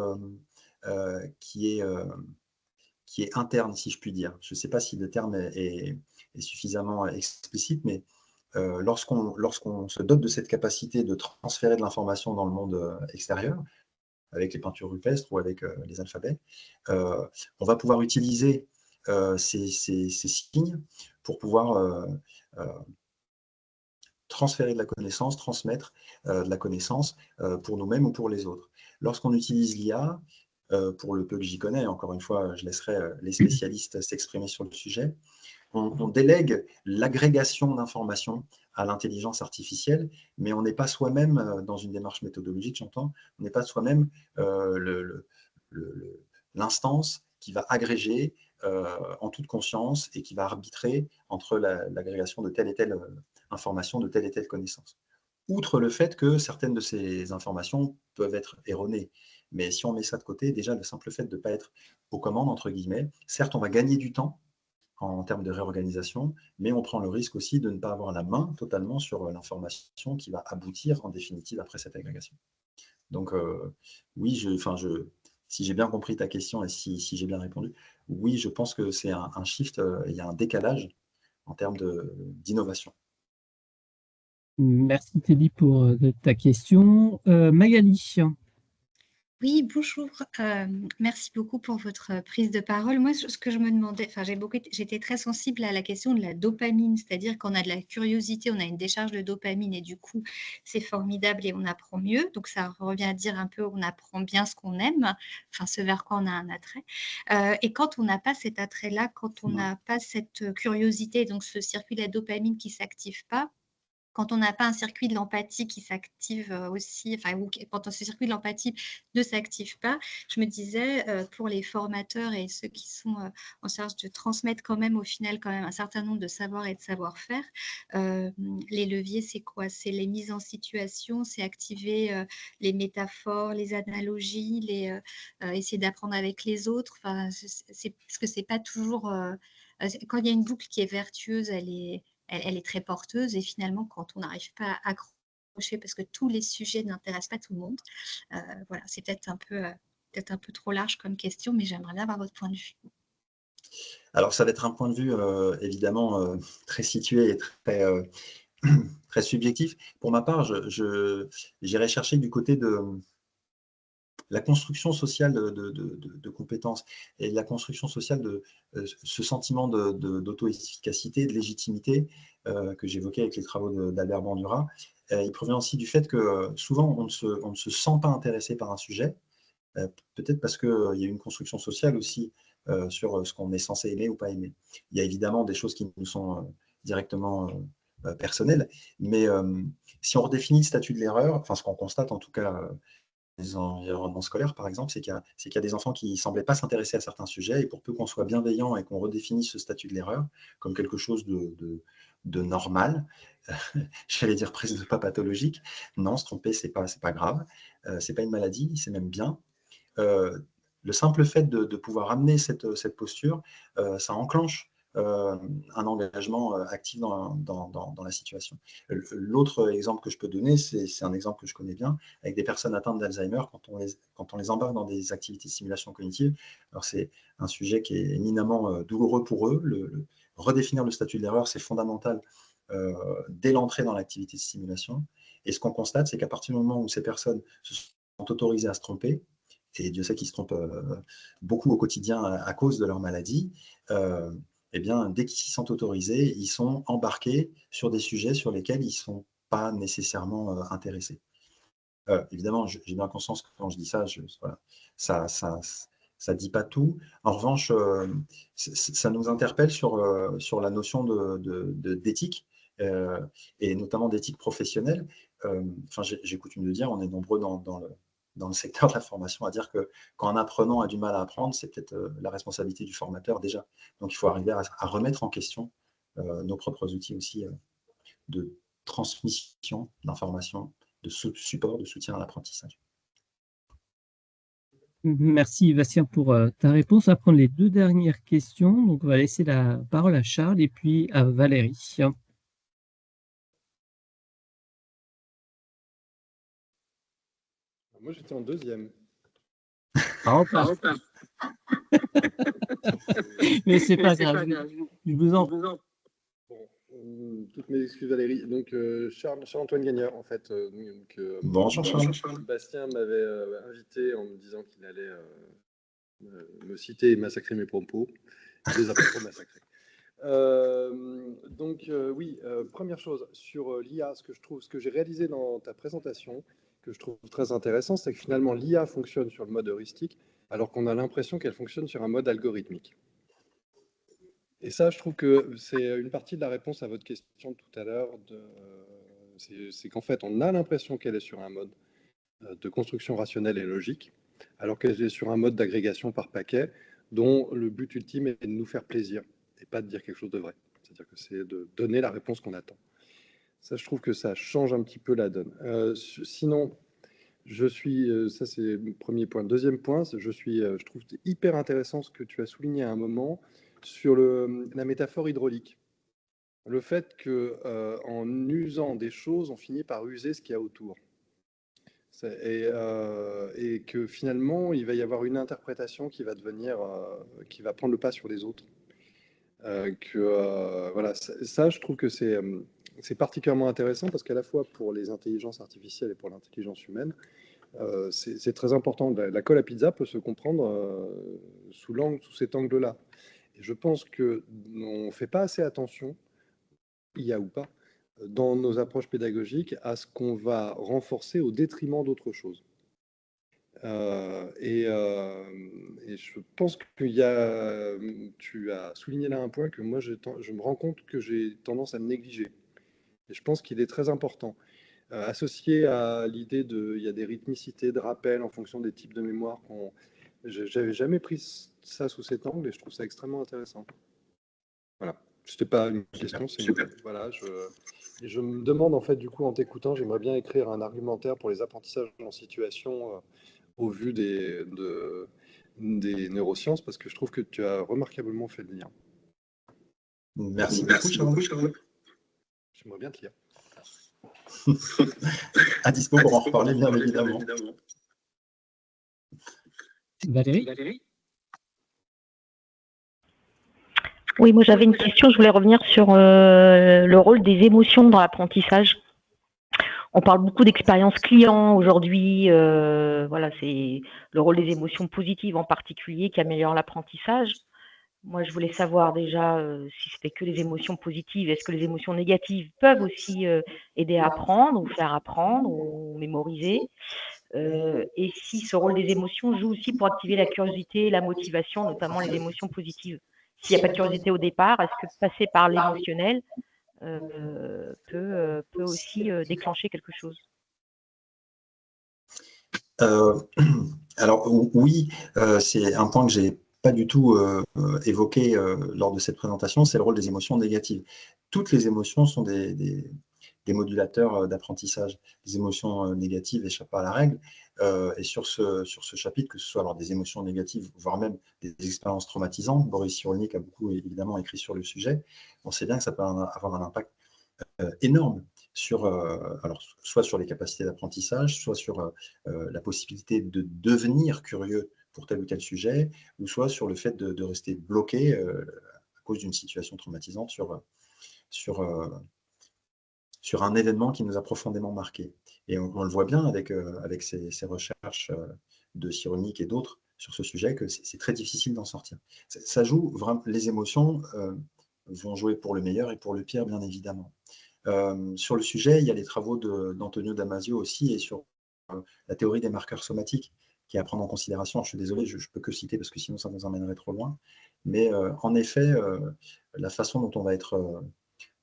qui est interne, si je puis dire. Je ne sais pas si le terme est suffisamment explicite, mais lorsqu'on se dote de cette capacité de transférer de l'information dans le monde extérieur, avec les peintures rupestres ou avec les alphabets, on va pouvoir utiliser ces signes pour pouvoir transférer de la connaissance, transmettre de la connaissance pour nous-mêmes ou pour les autres. Lorsqu'on utilise l'IA, pour le peu que j'y connais, encore une fois, je laisserai les spécialistes s'exprimer sur le sujet, on délègue l'agrégation d'informations à l'intelligence artificielle, mais on n'est pas soi-même, dans une démarche méthodologique, j'entends, on n'est pas soi-même l'instance qui va agréger en toute conscience et qui va arbitrer entre l'agrégation de telle et telle information, de telle et telle connaissance. Outre le fait que certaines de ces informations peuvent être erronées. Mais si on met ça de côté, déjà le simple fait de ne pas être aux commandes, entre guillemets, certes on va gagner du temps en termes de réorganisation, mais on prend le risque aussi de ne pas avoir la main totalement sur l'information qui va aboutir en définitive après cette agrégation. Donc oui, si j'ai bien compris ta question et si j'ai bien répondu, oui, je pense que c'est un shift, il y a un décalage en termes d'innovation. Merci Teddy pour ta question. Magali. Oui, bonjour. Merci beaucoup pour votre prise de parole. Moi, ce que je me demandais, enfin, j'étais très sensible à la question de la dopamine, c'est-à-dire qu'on a de la curiosité, on a une décharge de dopamine et du coup, c'est formidable et on apprend mieux. Donc, ça revient à dire un peu, on apprend bien ce qu'on aime, enfin, ce vers quoi on a un attrait. Et quand on n'a pas cet attrait-là, quand on n'a pas cette curiosité, donc ce circuit de la dopamine qui ne s'active pas, quand on n'a pas un circuit de l'empathie qui s'active aussi, enfin, ou quand ce circuit de l'empathie ne s'active pas, je me disais, pour les formateurs et ceux qui sont en charge de transmettre quand même, au final, quand même un certain nombre de savoirs et de savoir-faire, les leviers, c'est quoi? C'est les mises en situation, c'est activer les métaphores, les analogies, essayer d'apprendre avec les autres. Enfin, parce que c'est pas toujours... quand il y a une boucle qui est vertueuse, elle est très porteuse et finalement, quand on n'arrive pas à accrocher parce que tous les sujets n'intéressent pas tout le monde, voilà, c'est peut-être un peu trop large comme question, mais j'aimerais bien avoir votre point de vue. Alors, ça va être un point de vue évidemment très situé et très, très subjectif. Pour ma part, j'irai chercher du côté de la construction sociale de compétences et la construction sociale de ce sentiment d'auto-efficacité, de légitimité que j'évoquais avec les travaux d'Albert Bandura. Il provient aussi du fait que souvent on ne se sent pas intéressé par un sujet, peut-être parce qu'il y a une construction sociale aussi sur ce qu'on est censé aimer ou pas aimer. Il y a évidemment des choses qui nous sont directement personnelles, mais si on redéfinit le statut de l'erreur, enfin ce qu'on constate en tout cas les environnements scolaires, par exemple, c'est qu'il y a des enfants qui ne semblaient pas s'intéresser à certains sujets, et pour peu qu'on soit bienveillant et qu'on redéfinisse ce statut de l'erreur comme quelque chose de normal, j'allais dire presque pas pathologique, non, se tromper, c'est pas grave, c'est pas une maladie, c'est même bien. Le simple fait de pouvoir amener cette posture, ça enclenche un engagement actif dans la situation. L'autre exemple que je peux donner, c'est un exemple que je connais bien, avec des personnes atteintes d'Alzheimer, quand on les embarque dans des activités de stimulation cognitive. Alors c'est un sujet qui est éminemment douloureux pour eux. Redéfinir le statut de l'erreur, c'est fondamental dès l'entrée dans l'activité de stimulation. Et ce qu'on constate, c'est qu'à partir du moment où ces personnes se sont autorisées à se tromper, et Dieu sait qu'ils se trompent beaucoup au quotidien à cause de leur maladie, eh bien, dès qu'ils s'y sentent autorisés, ils sont embarqués sur des sujets sur lesquels ils ne sont pas nécessairement intéressés. Évidemment, j'ai bien conscience que quand je dis ça, voilà, ça dit pas tout. En revanche, ça nous interpelle sur la notion d'éthique, et notamment d'éthique professionnelle. Enfin, j'ai coutume de dire, on est nombreux dans le secteur de la formation à dire que quand un apprenant a du mal à apprendre, c'est peut-être la responsabilité du formateur déjà. Donc, il faut arriver à remettre en question nos propres outils aussi de transmission d'informations, de support, de soutien à l'apprentissage. Merci Bastien pour ta réponse. On va prendre les deux dernières questions. Donc, on va laisser la parole à Charles et puis à Valérie. Moi, j'étais en deuxième. Ah, pas. Mais c'est pas grave. Je vous en prie. Bon, toutes mes excuses Valérie. Donc Charles-Antoine Gagnard en fait. Bonjour Charles. Bastien m'avait invité en me disant qu'il allait me citer et massacrer mes propos. Je les ai pas trop massacrés. Oui, première chose sur l'IA, ce que j'ai réalisé dans ta présentation, que je trouve très intéressant, c'est que finalement l'IA fonctionne sur le mode heuristique, alors qu'on a l'impression qu'elle fonctionne sur un mode algorithmique. Et ça, je trouve que c'est une partie de la réponse à votre question de tout à l'heure. C'est qu'en fait, on a l'impression qu'elle est sur un mode de construction rationnelle et logique, alors qu'elle est sur un mode d'agrégation par paquet, dont le but ultime est de nous faire plaisir et pas de dire quelque chose de vrai. C'est-à-dire que c'est de donner la réponse qu'on attend. Ça, je trouve que ça change un petit peu la donne. Sinon, ça c'est le premier point. Deuxième point, je trouve hyper intéressant ce que tu as souligné à un moment sur la métaphore hydraulique. Le fait qu'en usant des choses, on finit par user ce qu'il y a autour. Et que finalement, il va y avoir une interprétation qui va qui va prendre le pas sur les autres. Voilà, ça, je trouve que c'est particulièrement intéressant parce qu'à la fois pour les intelligences artificielles et pour l'intelligence humaine, c'est très important. La colle à pizza peut se comprendre sous cet angle-là. Et je pense qu'on ne fait pas assez attention, IA ou pas, dans nos approches pédagogiques, à ce qu'on va renforcer au détriment d'autres choses. Et je pense que tu as souligné là un point que moi, je me rends compte que j'ai tendance à négliger. Et je pense qu'il est très important. Associé à l'idée il y a des rythmicités de rappel en fonction des types de mémoire. J'avais jamais pris ça sous cet angle et je trouve ça extrêmement intéressant. Voilà. C'était pas une question, c'est voilà. Je me demande en fait du coup en t'écoutant, j'aimerais bien écrire un argumentaire pour les apprentissages en situation au vu des neurosciences parce que je trouve que tu as remarquablement fait le lien. Merci beaucoup Charles. J'aimerais bien te lire. À dispo pour en reparler bien évidemment. Valérie? Oui, moi j'avais une question, je voulais revenir sur le rôle des émotions dans l'apprentissage. On parle beaucoup d'expérience client aujourd'hui, voilà, c'est le rôle des émotions positives en particulier qui améliore l'apprentissage. Moi, je voulais savoir déjà si c'était que les émotions positives, est-ce que les émotions négatives peuvent aussi aider à apprendre ou faire apprendre ou mémoriser, et si ce rôle des émotions joue aussi pour activer la curiosité, la motivation, notamment les émotions positives. S'il n'y a pas de curiosité au départ, est-ce que passer par l'émotionnel peut aussi déclencher quelque chose? Alors oui, c'est un point que j'ai pas du tout évoqué lors de cette présentation, c'est le rôle des émotions négatives. Toutes les émotions sont des modulateurs d'apprentissage. Les émotions négatives échappent pas à la règle. Et sur ce chapitre, que ce soit alors des émotions négatives, voire même des expériences traumatisantes, Boris Cyrulnik a beaucoup évidemment écrit sur le sujet, on sait bien que ça peut avoir un impact énorme sur, alors, soit sur les capacités d'apprentissage, soit sur la possibilité de devenir curieux pour tel ou tel sujet, ou soit sur le fait de rester bloqué à cause d'une situation traumatisante sur un événement qui nous a profondément marqué. Et on le voit bien avec ces recherches de Cyrulnik et d'autres sur ce sujet, que c'est très difficile d'en sortir. Ça joue vraiment, les émotions vont jouer pour le meilleur et pour le pire, bien évidemment. Sur le sujet, il y a les travaux d'Antonio Damasio aussi, et sur la théorie des marqueurs somatiques, qui est à prendre en considération. Je suis désolé, je ne peux que citer, parce que sinon ça nous emmènerait trop loin. Mais en effet, la façon dont on va être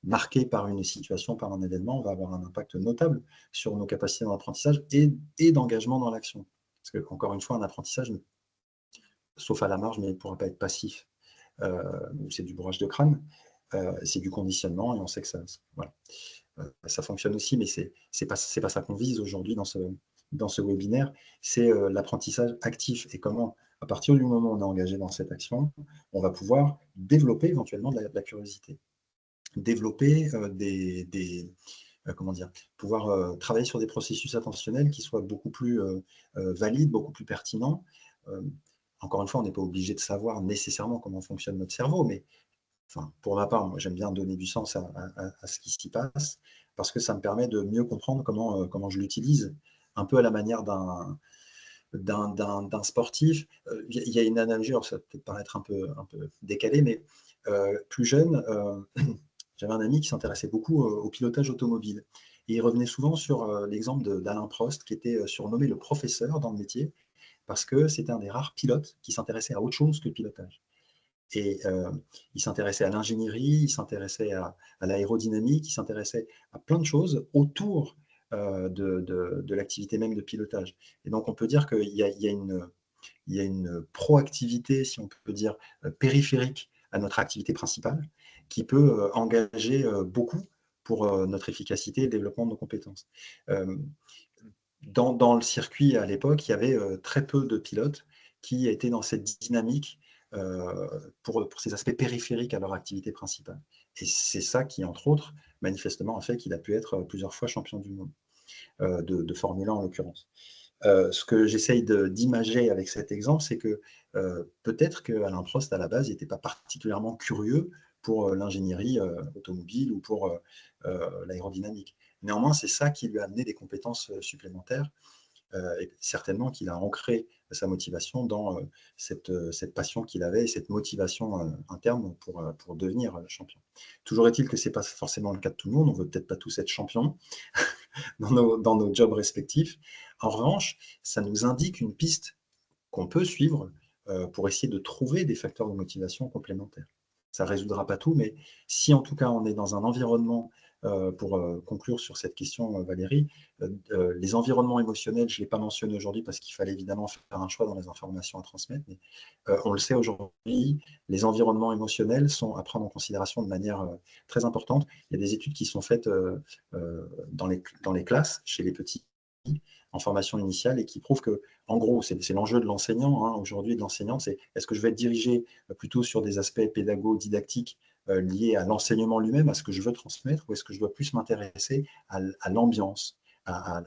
marqué par une situation, par un événement, va avoir un impact notable sur nos capacités d'apprentissage et d'engagement dans l'action. Parce que, encore une fois, un apprentissage, sauf à la marge, mais il ne pourra pas être passif. C'est du bourrage de crâne, c'est du conditionnement, et on sait que voilà. Ça fonctionne aussi, mais c'est pas ça qu'on vise aujourd'hui dans ce webinaire, c'est l'apprentissage actif, et comment, à partir du moment où on est engagé dans cette action, on va pouvoir développer éventuellement de la curiosité, développer comment dire, pouvoir travailler sur des processus attentionnels qui soient beaucoup plus valides, beaucoup plus pertinents. Encore une fois, on n'est pas obligé de savoir nécessairement comment fonctionne notre cerveau, mais enfin, pour ma part, moi, j'aime bien donner du sens à ce qui s'y passe, parce que ça me permet de mieux comprendre comment je l'utilise, un peu à la manière d'un sportif. Il y a une analogie, alors ça va peut-être paraître un peu décalé, mais plus jeune, j'avais un ami qui s'intéressait beaucoup au pilotage automobile. Et il revenait souvent sur l'exemple d'Alain Prost, qui était surnommé le professeur dans le métier, parce que c'était un des rares pilotes qui s'intéressait à autre chose que le pilotage. Et il s'intéressait à l'ingénierie, il s'intéressait à l'aérodynamique, il s'intéressait à plein de choses autour de l'activité même de pilotage. Et donc, on peut dire qu'il y a une proactivité, si on peut dire, périphérique à notre activité principale, qui peut engager beaucoup pour notre efficacité et le développement de nos compétences. Dans le circuit, à l'époque, il y avait très peu de pilotes qui étaient dans cette dynamique pour ces aspects périphériques à leur activité principale. Et c'est ça qui, entre autres, manifestement, a fait qu'il a pu être plusieurs fois champion du monde, de Formule 1 en l'occurrence. Ce que j'essaye d'imager avec cet exemple, c'est que peut-être qu'Alain Prost, à la base, n'était pas particulièrement curieux pour l'ingénierie automobile ou pour l'aérodynamique. Néanmoins, c'est ça qui lui a amené des compétences supplémentaires et certainement qu'il a ancré sa motivation dans cette passion qu'il avait et cette motivation interne pour devenir champion. Toujours est-il que ce n'est pas forcément le cas de tout le monde, on ne veut peut-être pas tous être champions dans nos jobs respectifs. En revanche, ça nous indique une piste qu'on peut suivre pour essayer de trouver des facteurs de motivation complémentaires. Ça ne résoudra pas tout, mais si en tout cas on est dans un environnement, pour conclure sur cette question, Valérie, les environnements émotionnels, je ne l'ai pas mentionné aujourd'hui parce qu'il fallait évidemment faire un choix dans les informations à transmettre, mais on le sait aujourd'hui, les environnements émotionnels sont à prendre en considération de manière très importante. Il y a des études qui sont faites dans les classes, chez les petits, en formation initiale, et qui prouvent que, en gros, c'est l'enjeu de l'enseignant, hein, aujourd'hui, de l'enseignante, c'est est-ce que je vais être dirigé plutôt sur des aspects pédago-didactiques liés à l'enseignement lui-même, à ce que je veux transmettre, ou est-ce que je dois plus m'intéresser à l'ambiance, à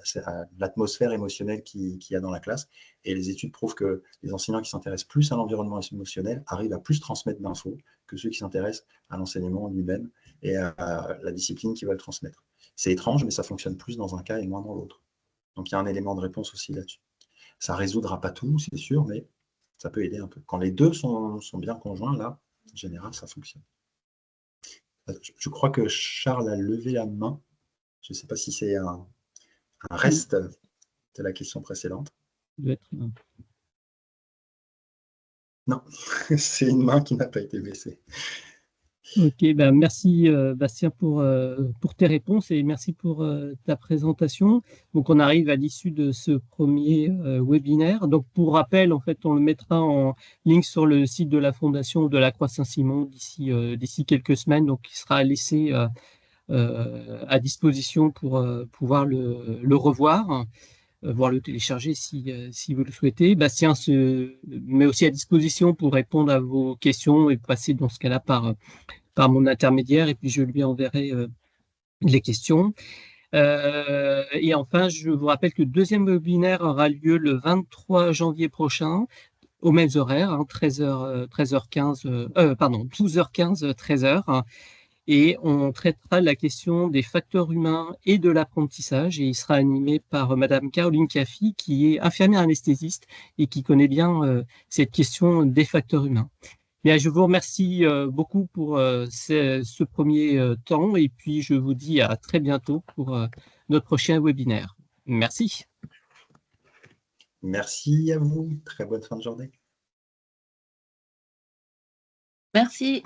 l'atmosphère émotionnelle qu'il y a dans la classe. Et les études prouvent que les enseignants qui s'intéressent plus à l'environnement émotionnel arrivent à plus transmettre d'infos que ceux qui s'intéressent à l'enseignement lui-même et à la discipline qu'ils veulent transmettre. C'est étrange, mais ça fonctionne plus dans un cas et moins dans l'autre. Donc, il y a un élément de réponse aussi là-dessus. Ça ne résoudra pas tout, c'est sûr, mais ça peut aider un peu. Quand les deux sont bien conjoints, là, en général, ça fonctionne. Je crois que Charles a levé la main. Je ne sais pas si c'est un reste de la question précédente. Non, c'est une main qui n'a pas été baissée. Ok, ben merci Bastien pour tes réponses et merci pour ta présentation. Donc on arrive à l'issue de ce premier webinaire. Donc pour rappel, en fait, on le mettra en ligne sur le site de la Fondation de la Croix-Saint-Simon d'ici quelques semaines. Donc il sera laissé à disposition pour pouvoir le revoir, voire le télécharger si vous le souhaitez. Bastien se met aussi à disposition pour répondre à vos questions et passer dans ce cas-là par mon intermédiaire, et puis je lui enverrai les questions. Et enfin, je vous rappelle que le deuxième webinaire aura lieu le 23 janvier prochain, aux mêmes horaires, hein, 12h15, 13h, et on traitera la question des facteurs humains et de l'apprentissage, et il sera animé par Madame Caroline Caffi, qui est infirmière anesthésiste et qui connaît bien cette question des facteurs humains. Bien, je vous remercie beaucoup pour ce premier temps, et puis je vous dis à très bientôt pour notre prochain webinaire. Merci. Merci à vous. Très bonne fin de journée. Merci.